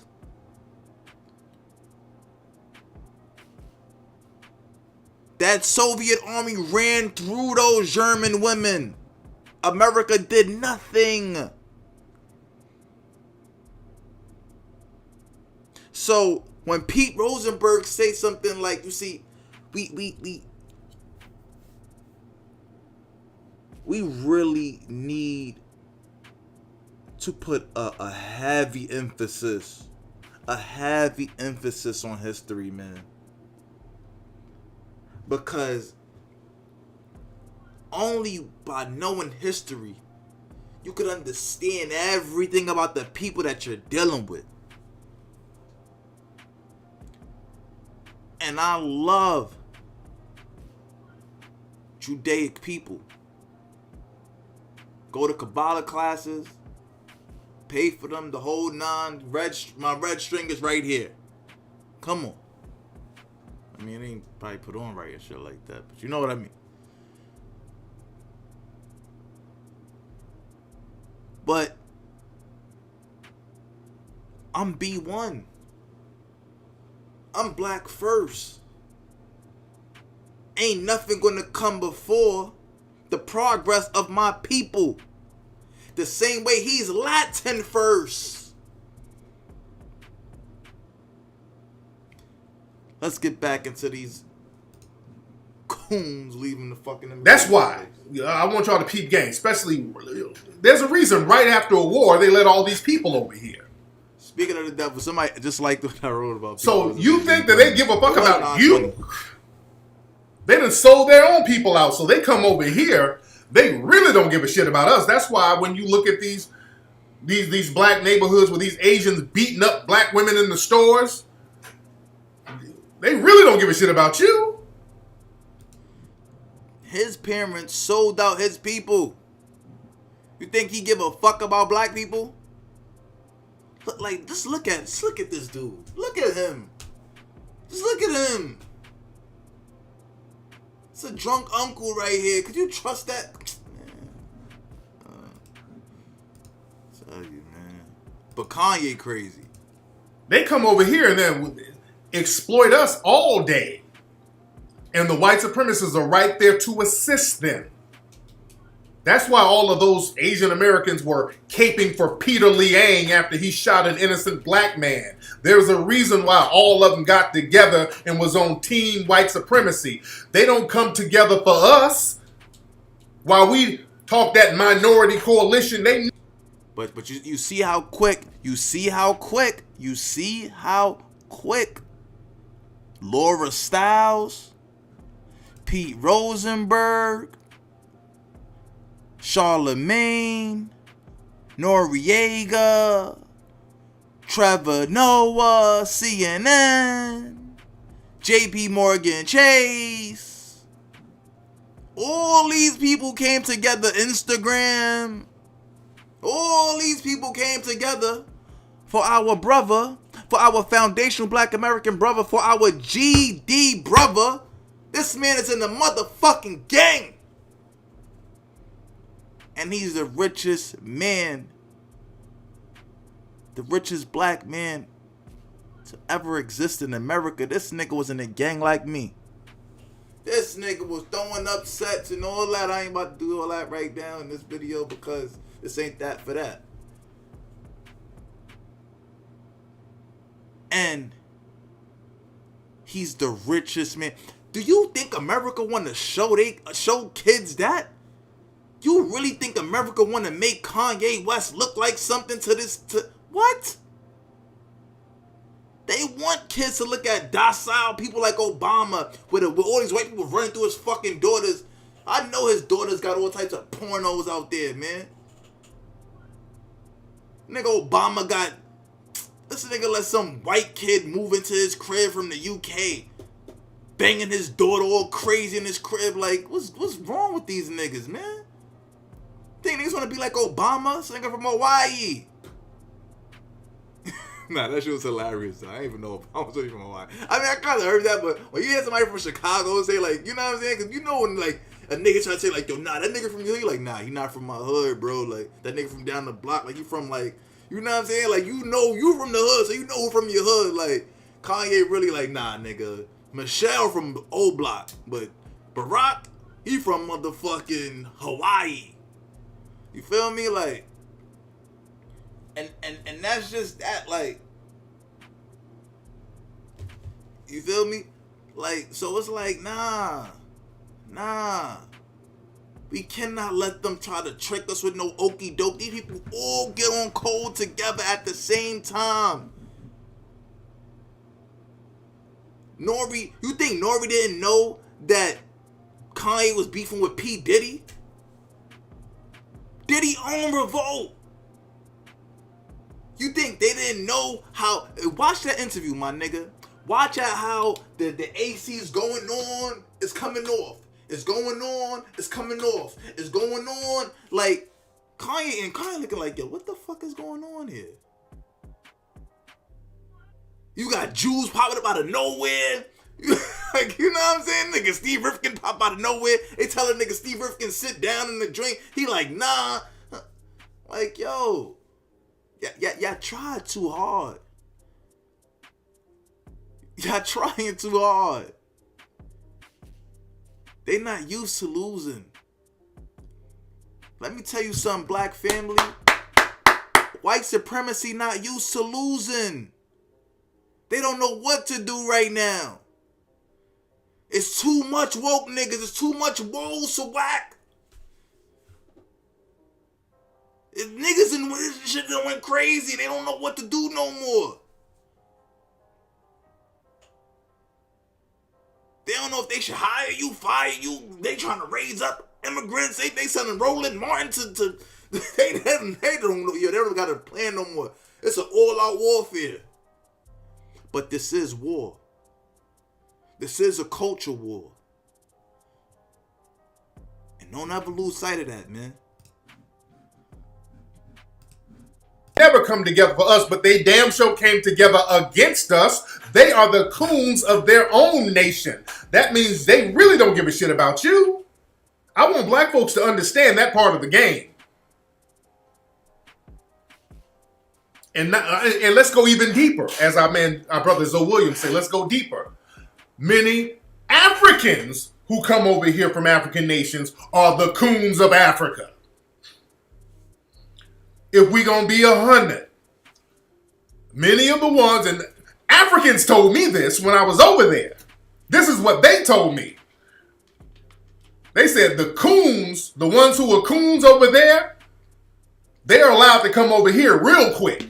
B: That Soviet army ran through those German women. America did nothing. So when Pete Rosenberg says something like, you see, we really need to put a heavy emphasis on history, man. Because only by knowing history, you could understand everything about the people that you're dealing with. And I love Judaic people. Go to Kabbalah classes, pay for them, the whole nine. My red string is right here. Come on. I mean, it ain't probably put on right and shit like that, but you know what I mean. But I'm B1. I'm black first. Ain't nothing gonna come before the progress of my people. The same way he's Latin first. Let's get back into these coons leaving the fucking...
H: That's why I want y'all to peep game. Especially, there's a reason right after a war they let all these people over here.
B: Speaking of the devil, somebody just like what I wrote about.
H: So you think that they give a fuck about you? They done sold their own people out, so they come over here. They really don't give a shit about us. That's why when you look at these black neighborhoods with these Asians beating up black women in the stores, they really don't give a shit about you.
B: His parents sold out his people. You think he give a fuck about black people? Just look at this dude. Look at him. Just look at him. It's a drunk uncle right here. Could you trust that? Man. Tell you, man. But Kanye crazy.
H: They come over here and then exploit us all day. And the white supremacists are right there to assist them. That's why all of those Asian Americans were caping for Peter Liang after he shot an innocent black man. There's a reason why all of them got together and was on team white supremacy. They don't come together for us. While we talk that minority coalition, they...
B: But you see how quick Laura Stiles, Pete Rosenberg, Charlemagne, Noriega, Trevor Noah, CNN, JP Morgan Chase. All these people came together, Instagram. All these people came together for our brother, for our foundational Black American brother, for our GD brother. This man is in the motherfucking gang. And he's the richest man, the richest black man to ever exist in America. This nigga was in a gang like me. This nigga was throwing up sets and all that. I ain't about to do all that right now in this video because this ain't that for that. And he's the richest man. Do you think America want to show kids that? You really think America want to make Kanye West look like something what? They want kids to look at docile people like Obama with all these white people running through his fucking daughters. I know his daughters got all types of pornos out there, man. Nigga Obama got... This nigga let some white kid move into his crib from the UK. Banging his daughter all crazy in his crib. Like, what's wrong with these niggas, man? Think niggas want to be like Obama? This nigga from Hawaii. Nah, that shit was hilarious. I didn't even know Obama was really from Hawaii. I mean, I kind of heard that, but when you hear somebody from Chicago say, like, you know what I'm saying? Because you know when, like, a nigga try to say, like, yo, nah, that nigga from you, like, nah, he not from my hood, bro. Like, that nigga from down the block, like, he from, like, you know what I'm saying? Like, you know, you from the hood, so you know who from your hood. Like, Kanye really, like, nah, nigga. Michelle from old block, but Barack, he from motherfucking Hawaii. You feel me? Like, and that's just that, like, you feel me? Like, so it's like, nah. We cannot let them try to trick us with no okie doke. These people all get on code together at the same time. Nori, you think Nori didn't know that Kanye was beefing with P. Diddy? Diddy owned Revolt. You think they didn't know how... Watch that interview, my nigga. Watch out how the AC is going on, it's coming off. It's going on, it's coming off. It's going on. Like, Kanye looking like, yo, what the fuck is going on here? You got Jews popping up out of nowhere. Like, you know what I'm saying? Nigga, Steve Rifkin pop out of nowhere. They tell a nigga Steve Rifkin sit down in the drink. He like, nah. Like, yo. Y'all tried too hard. Y'all trying too hard. They not used to losing. Let me tell you something, black family. White supremacy not used to losing. They don't know what to do right now. It's too much woke niggas. It's too much woe swag. Niggas and shit that went crazy. They don't know what to do no more. They don't know if they should hire you, fire you. They trying to raise up immigrants. They sending Roland Martin to they don't know. They don't got a plan no more. It's an all-out warfare. But this is war. This is a culture war. And don't ever lose sight of that, man.
H: Never come together for us, but they damn sure came together against us. They are the coons of their own nation. That means they really don't give a shit about you. I want black folks to understand that part of the game. And let's go even deeper. As our brother Zoe Williams say, let's go deeper. Many Africans who come over here from African nations are the coons of Africa. If we gonna be 100, many of the ones, and Africans told me this when I was over there. This is what they told me. They said the coons, the ones who are coons over there, they are allowed to come over here real quick.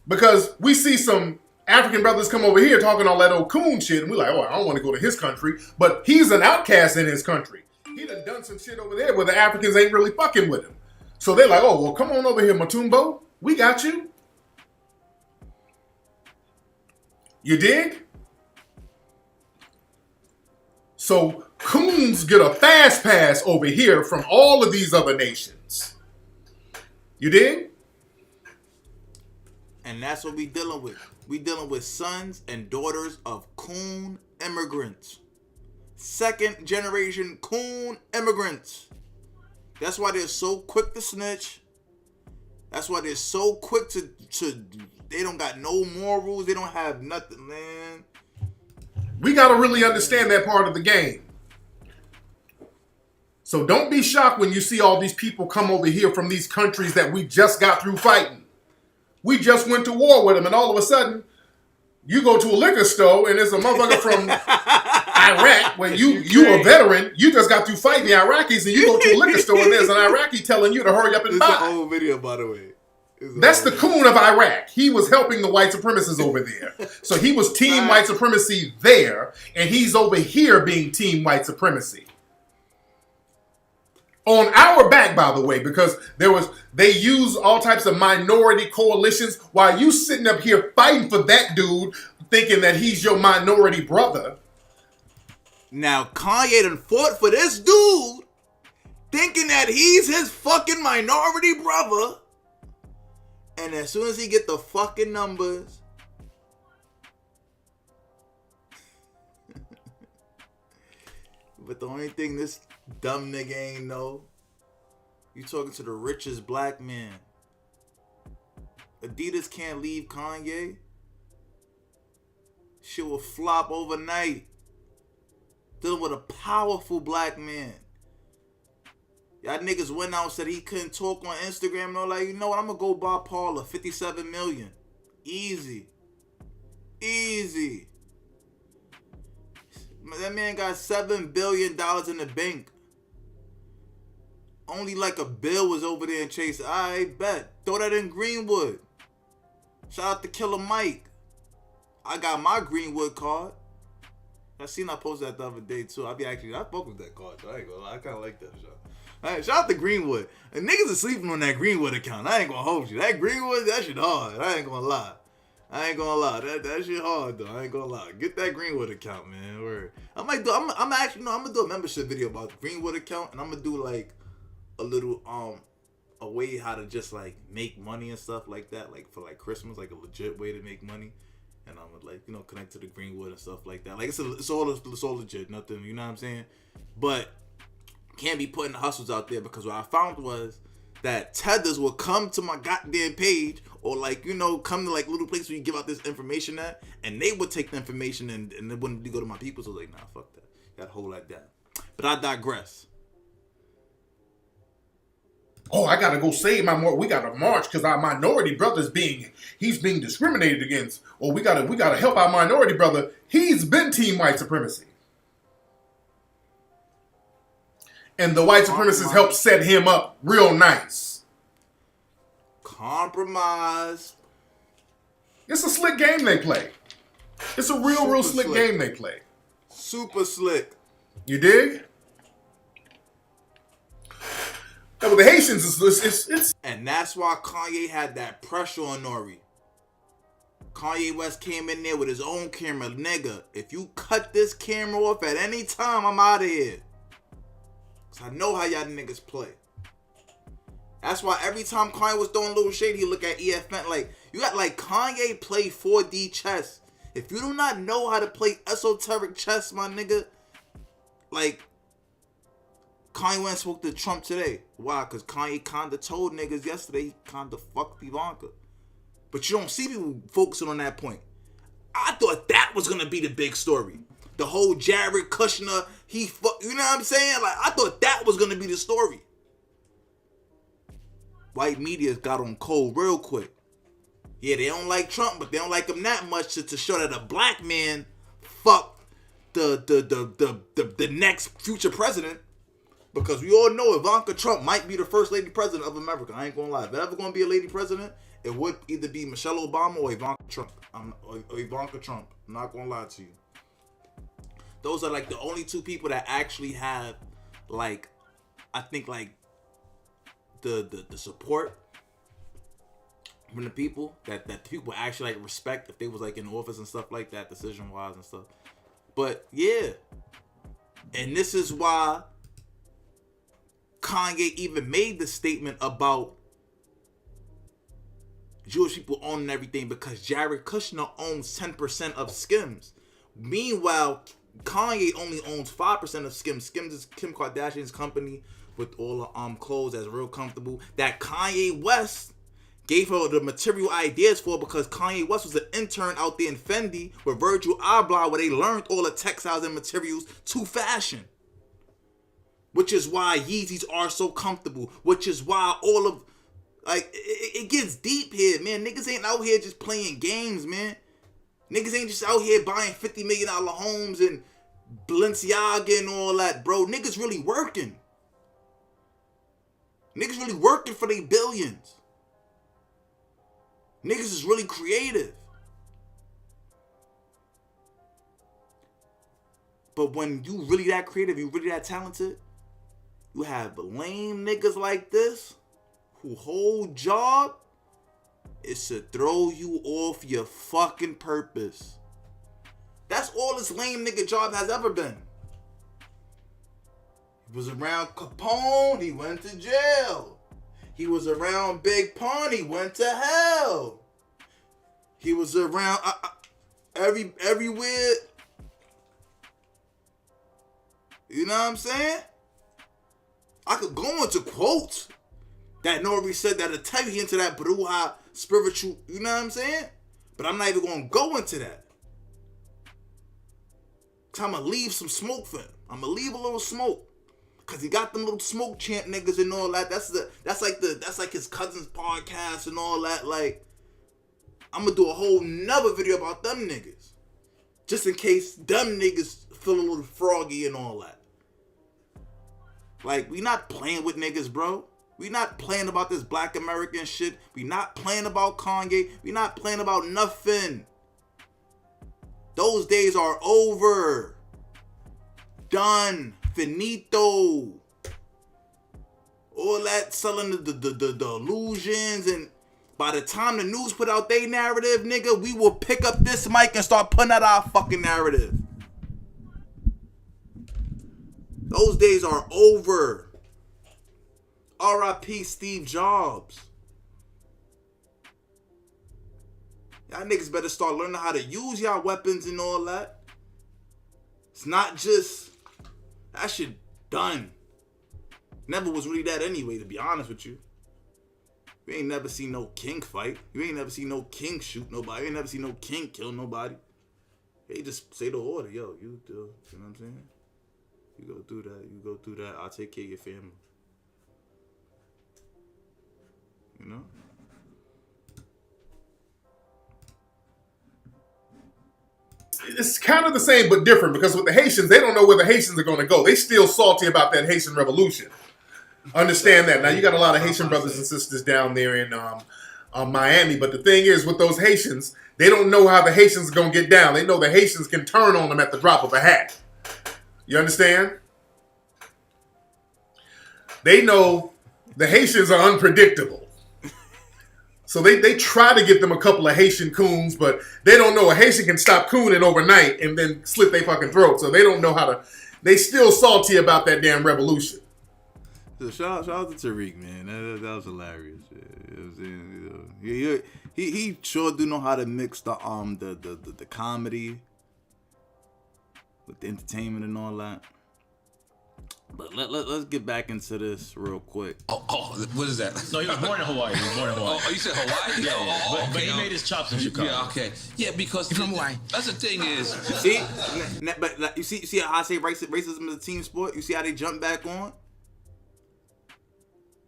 H: Because we see some African brothers come over here talking all that old coon shit, and we're like, oh, I don't want to go to his country. But he's an outcast in his country. He done some shit over there where the Africans ain't really fucking with him. So they're like, oh, well, come on over here, Matumbo. We got you. You dig? So coons get a fast pass over here from all of these other nations. You dig?
B: And that's what we dealing with. We dealing with sons and daughters of coon immigrants. Second generation coon immigrants. That's why they're so quick to snitch. That's why they're so quick to they don't got no morals. They don't have nothing, man.
H: We got to really understand that part of the game. So don't be shocked when you see all these people come over here from these countries that we just got through fighting. We just went to war with them, and all of a sudden, you go to a liquor store, and there's a motherfucker from Iraq, where you a veteran, you just got through fighting the Iraqis, and you go to a liquor store, and there's an Iraqi telling you to hurry up and
B: It's
H: buy.
B: an old video, by the way.
H: That's the coon of Iraq. He was helping the white supremacists over there. So he was team white supremacy there, and he's over here being team white supremacy. On our back, by the way, because they use all types of minority coalitions while you sitting up here fighting for that dude, thinking that he's your minority brother.
B: Now Kanye done fought for this dude, thinking that he's his fucking minority brother. And as soon as he get the fucking numbers, but the only thing this dumb nigga ain't know, you talking to the richest black man. Adidas can't leave Kanye. Shit will flop overnight. Dealing with a powerful black man. Y'all niggas went out and said he couldn't talk on Instagram and all that. You know what? I'm gonna go buy Paula $57 million. Easy. Easy. That man got $7 billion in the bank. Only like a bill was over there in Chase. I bet. Throw that in Greenwood. Shout out to Killer Mike. I got my Greenwood card. I seen I posted that the other day too. I fuck with that card. So I ain't gonna lie. I kind of like that shit. Alright, shout out to Greenwood. And niggas are sleeping on that Greenwood account. I ain't gonna hold you. That Greenwood, that shit hard. I ain't gonna lie. That shit hard though. I ain't gonna lie. Get that Greenwood account, man. Word. I'm gonna do a membership video about the Greenwood account, and I'm gonna do like a little a way how to just like make money and stuff like that, like for like Christmas, like a legit way to make money. And I'm gonna like, you know, connect to the Greenwood and stuff like that. Like it's all legit, nothing, you know what I'm saying? But can't be putting the hustles out there, because what I found was that tethers will come to my goddamn page, or like, you know, come to like little places where you give out this information at, and they would take the information and they wouldn't go to my people. So I was like, nah, fuck that. Gotta hold that down. But I digress.
H: Oh, I gotta go save we gotta march because our minority brother's being discriminated against. Or we gotta help our minority brother. He's been team white supremacy. And the white supremacists helped set him up real nice.
B: Compromise.
H: It's a slick game they play. It's a real slick game they play.
B: Super slick.
H: You dig? Now with the Haitians, it's...
B: And that's why Kanye had that pressure on Nori. Kanye West came in there with his own camera. Nigga, if you cut this camera off at any time, I'm out of here. I know how y'all niggas play. That's why every time Kanye was throwing a little shade, he look at EFN like, you got like Kanye play 4D chess. If you do not know how to play esoteric chess, my nigga, like, Kanye went and spoke to Trump today. Why? Because Kanye kinda told niggas yesterday he kinda fucked Ivanka. But you don't see people focusing on that point. I thought that was gonna be the big story. The whole Jared Kushner, you know what I'm saying? Like, I thought that was gonna be the story. White media got on cold real quick. Yeah, they don't like Trump, but they don't like him that much to show that a black man fucked the next future president. Because we all know Ivanka Trump might be the first lady president of America. I ain't gonna lie. If there's ever gonna be a lady president, it would either be Michelle Obama or Ivanka Trump. I'm not gonna lie to you. Those are like the only two people that actually have, like, I think like the support from the people that people actually like respect if they was like in office and stuff like that, decision wise and stuff. But yeah, and this is why Kanye even made the statement about, Jewish people owning everything because Jared Kushner owns 10% of Skims. Meanwhile, Kanye only owns 5% of Skims. Skims is Kim Kardashian's company with all the clothes that's real comfortable. That Kanye West gave her the material ideas for because Kanye West was an intern out there in Fendi with Virgil Abloh where they learned all the textiles and materials to fashion. Which is why Yeezys are so comfortable. Which is why all of, like, it gets deep here, man. Niggas ain't out here just playing games, man. Niggas ain't just out here buying $50 million homes and Balenciaga and all that, bro. Niggas really working. Niggas really working for their billions. Niggas is really creative. But when you really that creative, you really that talented, you have lame niggas like this who whole job is to throw you off your fucking purpose. That's all this lame nigga job has ever been. He was around Capone, he went to jail. He was around Big Pun, he went to hell. He was around everywhere. You know what I'm saying? I could go into quotes that Nori said that'll tell you into that Bruja spiritual, you know what I'm saying? But I'm not even going to go into that. Cause I'm going to leave some smoke for him. I'm going to leave a little smoke. Cause he got them little smoke chant niggas and all that. That's like his cousin's podcast and all that. Like, I'm gonna do a whole nother video about them niggas. Just in case them niggas feel a little froggy and all that. Like, we not playing with niggas, bro. We not playing about this Black American shit. We not playing about Kanye. We not playing about nothing. Those days are over. Done. Finito. All that selling the illusions, and by the time the news put out their narrative, nigga, we will pick up this mic and start putting out our fucking narrative. Those days are over. R.I.P. Steve Jobs. Y'all niggas better start learning how to use y'all weapons and all that. It's not just... That shit done. Never was really that anyway, to be honest with you. You ain't never seen no king fight. You ain't never seen no king shoot nobody. You ain't never seen no king kill nobody. They just say the order. Yo, you do. You know what I'm saying? You go through that. You go through that. I'll take care of your family. You know?
H: It's kind of the same but different because with the Haitians, they don't know where the Haitians are going to go. They still salty about that Haitian revolution. Understand that. Now, you got a lot of Haitian brothers and sisters down there in Miami, but the thing is, with those Haitians, they don't know how the Haitians are going to get down. They know the Haitians can turn on them at the drop of a hat. You understand? They know the Haitians are unpredictable. So they try to get them a couple of Haitian coons, but they don't know a Haitian can stop cooning overnight and then slit their fucking throat. So they don't know how to... They still salty about that damn revolution.
B: So shout out to Tariq, man. That was hilarious. Yeah. He sure do know how to mix the comedy with the entertainment and all that. But let's get back into this real quick.
D: Oh, what is that?
G: No, he was born in Hawaii.
D: Oh, you said Hawaii?
G: Yeah. But he made his chops in Chicago.
D: Yeah, okay. Yeah, because from Hawaii. That's the thing is.
B: See, but like, you see how I say racism is a team sport. You see how they jump back on.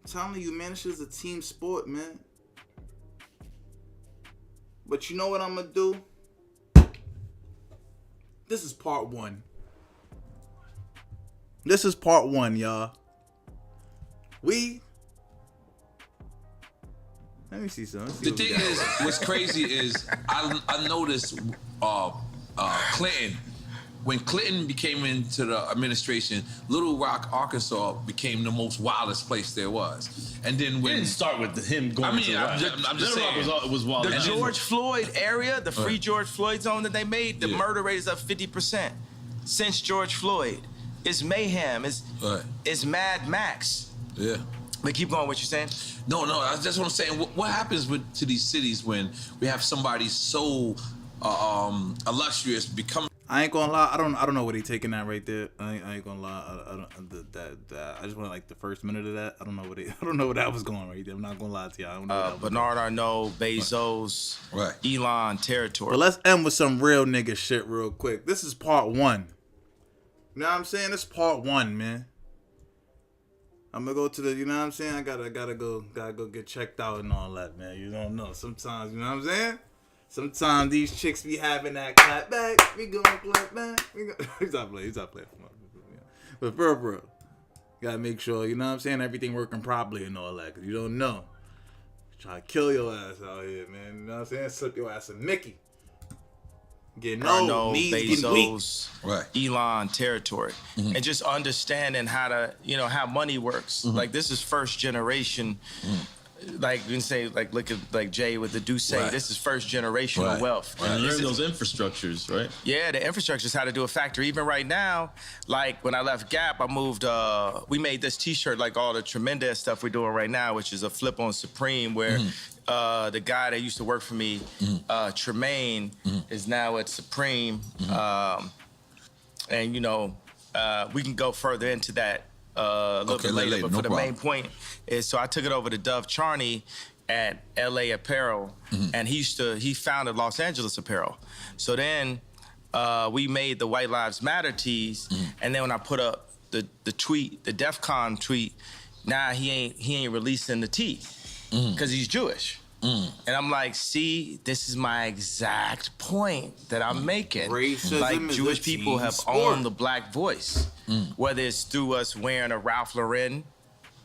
B: I'm telling you, man, this is a team sport, man. But you know what I'm gonna do? This is part one. This is part one, y'all. Let me see something.
D: The thing is, what's crazy is I noticed Clinton. When Clinton became into the administration, Little Rock, Arkansas became the most wildest place there was. And then when...
G: It didn't start with him going to
D: I'm just saying.
G: It was wild.
C: The George Floyd area, the free George Floyd zone that they made, the murder rate is up 50% since George Floyd. It's mayhem. It's Mad Max.
D: Yeah.
C: But keep going. What you saying?
D: No, that's what I'm saying. What happens to these cities when we have somebody so illustrious become?
B: I ain't gonna lie. I don't know what he taking that right there. I ain't gonna lie. I just want like the first minute of that. I don't know what that was going right there. I'm not gonna lie to you. I don't know.
C: Bernard Arnault, Bezos,
D: Right.
C: Elon territory.
B: But let's end with some real nigga shit real quick. This is part 1. You know what I'm saying? This is part 1, man. I'm gonna go to the, you know what I'm saying? I gotta go get checked out and all that, man. You don't know. Sometimes, you know what I'm saying? Sometimes these chicks be having that clap back. We gonna clap back. He's not playing. But for real, you gotta make sure, you know what I'm saying, everything working properly and all that. Cause you don't know. Try to kill your ass out here, man. You know what I'm saying? Slip your ass a Mickey. Getting old, knees getting weak.
C: Right. Elon territory. And just understanding how money works. Like, this is first generation. Like you can say, like, look at like Jay with the Duce.
D: Right.
C: This is first generational wealth.
G: And learn those infrastructures, right?
C: Yeah, the infrastructure is how to do a factory. Even right now, like when I left Gap, I moved. We made this T-shirt, like all the tremendous stuff we're doing right now, which is a flip on Supreme, where the guy that used to work for me, Tremaine, is now at Supreme, and we can go further into that. A little bit later, but for the main point is, so I took it over to Dove Charney at LA Apparel, and he founded Los Angeles Apparel. So then we made the White Lives Matter tees, and then when I put up the tweet, the DEF CON tweet, now he ain't releasing the tee because he's Jewish. And I'm like, see, this is my exact point that I'm making.
B: Racism
C: like,
B: is
C: Jewish
B: a
C: people
B: team
C: have
B: sport.
C: owned the Black voice, whether it's through us wearing a Ralph Lauren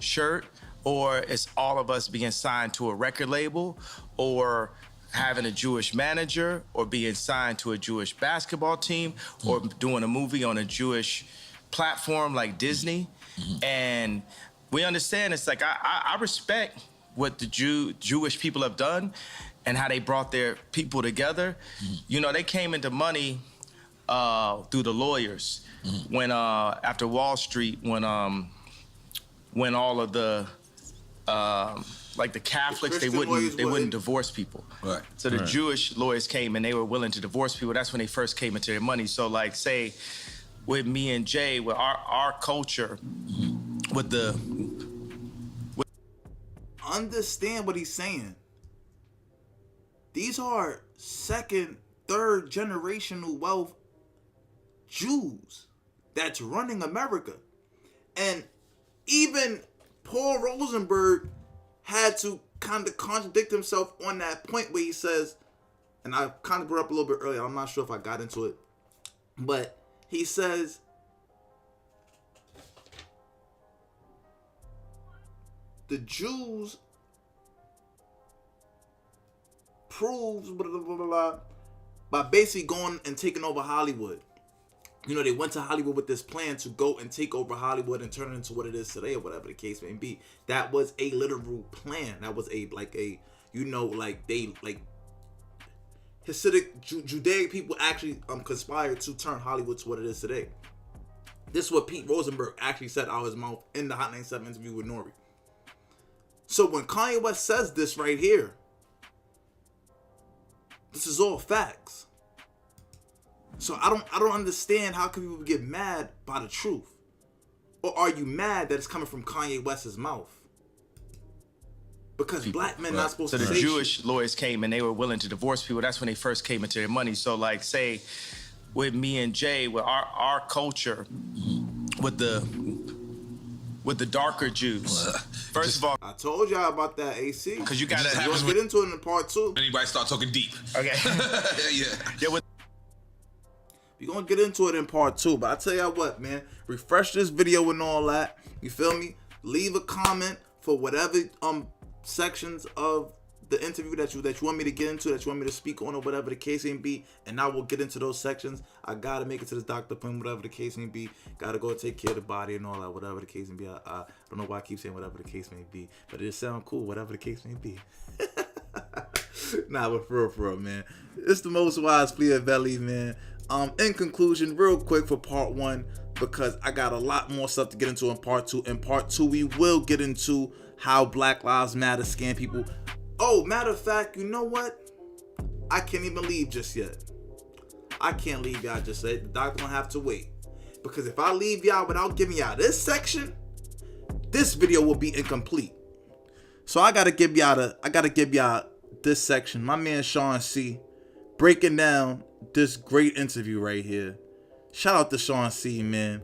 C: shirt, or it's all of us being signed to a record label, or having a Jewish manager, or being signed to a Jewish basketball team, or doing a movie on a Jewish platform like Disney. And we understand, it's like, I respect what the Jewish people have done and how they brought their people together. They came into money through the lawyers when after Wall Street, when all of the like the Catholics, they wouldn't divorce people.
D: Right.
C: So the Jewish lawyers came and they were willing to divorce people. That's when they first came into their money. So like, say with me and Jay, with our culture, with the
B: understand what he's saying. These are second, third generational wealth Jews that's running America. And even Paul Rosenberg had to kind of contradict himself on that point where he says, and I kind of brought up a little bit earlier, I'm not sure if I got into it, but he says, the Jews proves blah, blah, blah, blah, by basically going and taking over Hollywood. They went to Hollywood with this plan to go and take over Hollywood and turn it into what it is today, or whatever the case may be. That was a literal plan. That was Hasidic Judaic people actually conspired to turn Hollywood to what it is today. This is what Pete Rosenberg actually said out of his mouth in the Hot 97 interview with Nori. So when Kanye West says this right here, this is all facts. So I don't understand how can people get mad by the truth. Or are you mad that it's coming from Kanye West's mouth? Because black men not supposed to say
C: shit. So the Jewish
B: shit.
C: lawyers came and they were willing to divorce people. That's when they first came into their money. So like, say with me and Jay, with our culture, with the darker Jews. First of all,
B: I told y'all about that, AC.
C: because you gotta
B: We'll get into it in part 2.
D: Anybody start talking deep?
C: Okay.
D: Yeah.
B: We're gonna get into it in part 2, but I tell y'all what, man, refresh this video and all that. You feel me? Leave a comment for whatever sections of the interview that you want me to get into, that you want me to speak on, or whatever the case may be, and I will get into those sections. I gotta make it to this doctor appointment, whatever the case may be. Gotta go take care of the body and all that, whatever the case may be. I don't know why I keep saying whatever the case may be, but it sounds cool, whatever the case may be. Nah, but for real, man. It's the most wise Fleezus, man. In conclusion, real quick for part 1, because I got a lot more stuff to get into in part 2. In part 2, we will get into how Black Lives Matter scam people. Oh, matter of fact, you know what? I can't even leave just yet. I can't leave y'all just yet. The doctor gonna have to wait. Because if I leave y'all without giving y'all this section, this video will be incomplete. So I gotta give y'all this section. My man Sean C breaking down this great interview right here. Shout out to Sean C, man.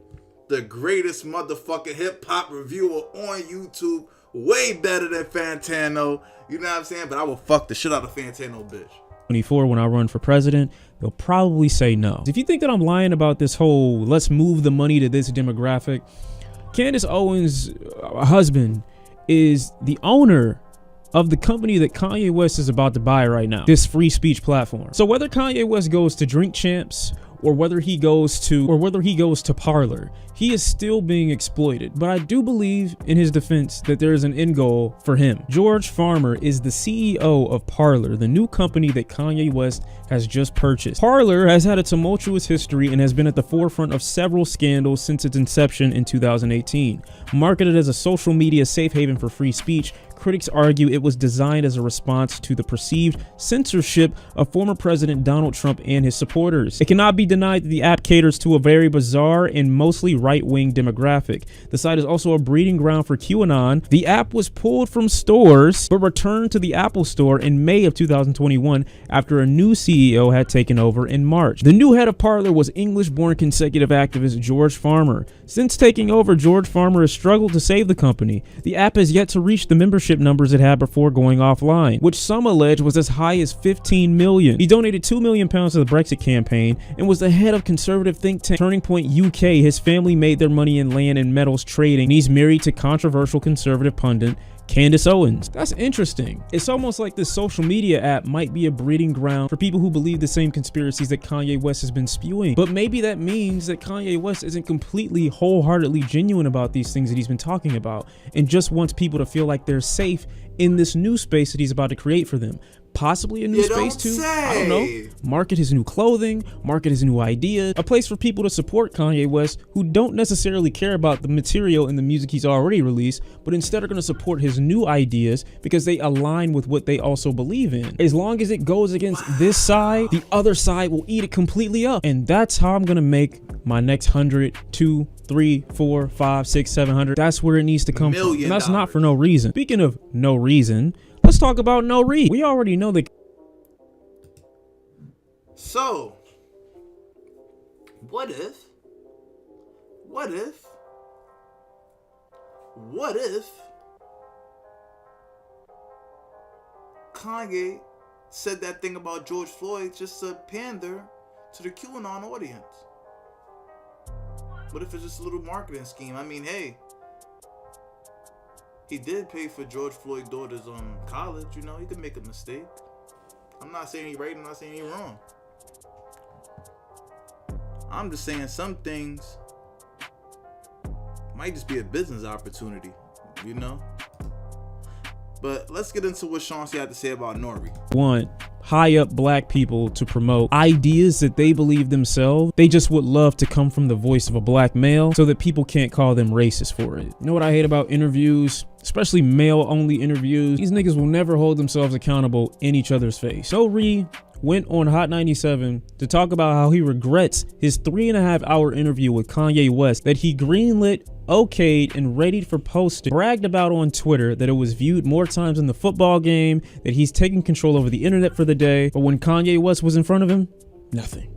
B: The greatest motherfucking hip hop reviewer on YouTube. Way better than Fantano. You know what I'm saying? But I will fuck the shit out of Fantano, bitch.
I: 24 when I run for president, they'll probably say no. If you think that I'm lying about this whole let's move the money to this demographic, Candace Owens' husband is the owner of the company that Kanye West is about to buy right now, this free speech platform. So whether Kanye West goes to Drink Champs or whether he goes to Parler, he is still being exploited. But I do believe in his defense that there is an end goal for him. George Farmer is the CEO of Parler, the new company that Kanye West has just purchased. Parler has had a tumultuous history and has been at the forefront of several scandals since its inception in 2018. Marketed as a social media safe haven for free speech, critics argue it was designed as a response to the perceived censorship of former President Donald Trump and his supporters. It cannot be denied that the app caters to a very bizarre and mostly right-wing demographic. The site is also a breeding ground for QAnon. The app was pulled from stores but returned to the Apple Store in May of 2021 after a new CEO had taken over in March. The new head of Parler was English-born consecutive activist George Farmer. Since taking over, George Farmer has struggled to save the company. The app has yet to reach the membership numbers it had before going offline, which some allege was as high as 15 million. He donated £2 million to the Brexit campaign and was the head of conservative think tank Turning Point UK. His family made their money in land and metals trading, and he's married to controversial conservative pundit Candace Owens. That's interesting. It's almost like this social media app might be a breeding ground for people who believe the same conspiracies that Kanye West has been spewing. But maybe that means that Kanye West isn't completely wholeheartedly genuine about these things that he's been talking about and just wants people to feel like they're safe in this new space that he's about to create for them. Possibly a new space too. I don't know. Market his new clothing, market his new idea, a place for people to support Kanye West who don't necessarily care about the material and the music he's already released, but instead are going to support his new ideas because they align with what they also believe in. As long as it goes against this side, the other side will eat it completely up. And that's how I'm going to make my next 100, 2, 3, 4, 5, 6, 700. That's where it needs to come from. And that's not for no reason. Speaking of no reason, let's talk about No Read. We already know that.
B: So, what if Kanye said that thing about George Floyd just to pander to the QAnon audience? What if it's just a little marketing scheme? I mean, hey, he did pay for George Floyd's daughter's college, you know, he could make a mistake. I'm not saying he's right, I'm not saying he's wrong. I'm just saying some things might just be a business opportunity, you know? But let's get into what Sean C had to say about NORE.
I: Want high up black people to promote ideas that they believe themselves. They just would love to come from the voice of a black male so that people can't call them racist for it. You know what I hate about interviews, especially male only interviews? These niggas will never hold themselves accountable in each other's face. NORE went on Hot 97 to talk about how he regrets his 3.5-hour interview with Kanye West that he greenlit, okayed, and readied for posting. Bragged about on Twitter that it was viewed more times in the football game, that he's taking control over the internet for the day. But when Kanye West was in front of him, nothing.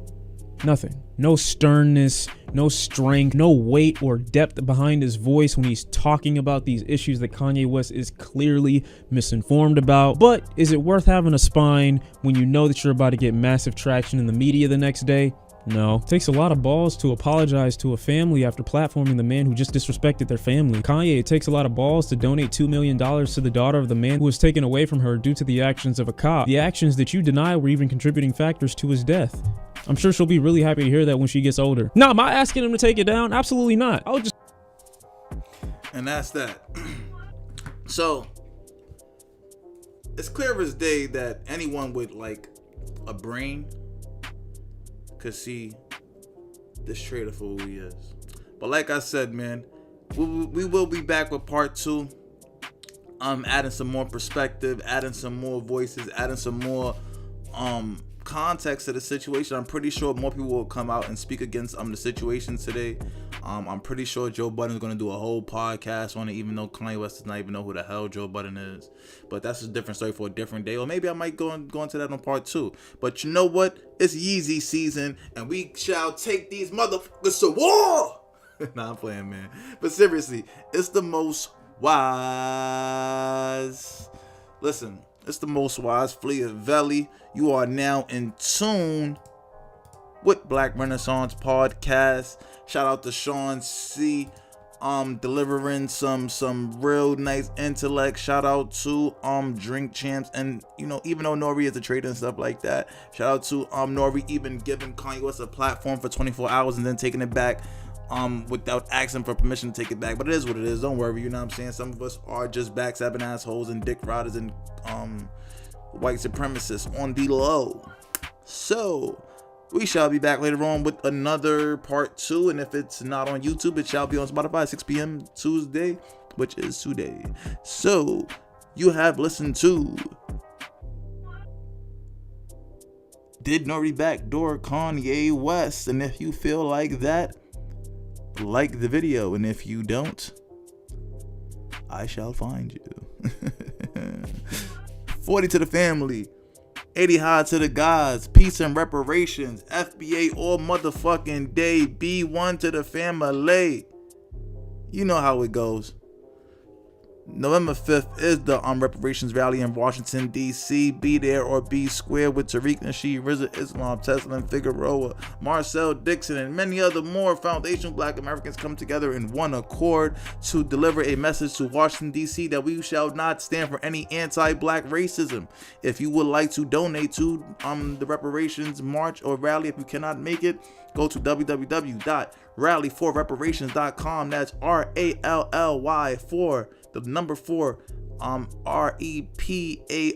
I: Nothing. No sternness, no strength, no weight or depth behind his voice when he's talking about these issues that Kanye West is clearly misinformed about. But is it worth having a spine when you know that you're about to get massive traction in the media the next day? No. It takes a lot of balls to apologize to a family after platforming the man who just disrespected their family. Kanye, it takes a lot of balls to donate $2 million to the daughter of the man who was taken away from her due to the actions of a cop. The actions that you deny were even contributing factors to his death. I'm sure she'll be really happy to hear that when she gets older. No, am I asking him to take it down? Absolutely not. I would just...
B: And that's that. So, it's clear as day that anyone with like a brain could see this traitor for who he is. But like I said, man, we will be back with part 2. Adding some more perspective, adding some more voices, adding some more context to the situation. I'm pretty sure more people will come out and speak against the situation today. I'm pretty sure Joe Budden's gonna do a whole podcast on it, even though Kanye West does not even know who the hell Joe Budden is. But that's a different story for a different day, or maybe I might go into that on part 2. But you know what? It's Yeezy season, and we shall take these motherfuckers to war. Nah, I'm playing, man. But seriously, it's the most wise. Listen, it's the most wise. Fleezus. You are now in tune with Black Renaissance Podcast. Shout out to Sean C. Delivering some real nice intellect. Shout out to Drink Champs, and you know, even though NORE is a trader and stuff like that, shout out to NORE even giving Kanye West a platform for 24 hours and then taking it back without asking for permission to take it back. But it is what it is. Don't worry, you know what I'm saying? Some of us are just backstabbing assholes and dick riders and white supremacists on the low. So we shall be back later on with another part 2, and if it's not on YouTube, it shall be on Spotify 6 p.m. Tuesday, which is today. So you have listened to Did NORE Backdoor Kanye West? And if you feel like that, like the video, and if you don't, I shall find you. 40 to the family, 80 high to the gods, peace and reparations, FBA all motherfucking day, B1 to the family. You know how it goes. November 5th is the reparations rally in Washington, D.C. Be there or be square with Tariq Nasheed, RZA, Islam, Tesla, and Figueroa, Marcel Dixon, and many other more foundational Black Americans come together in one accord to deliver a message to Washington, D.C. that we shall not stand for any anti-Black racism. If you would like to donate to the reparations march or rally, if you cannot make it, go to www.rallyforreparations.com. That's RALLY 4, the number 4, REPA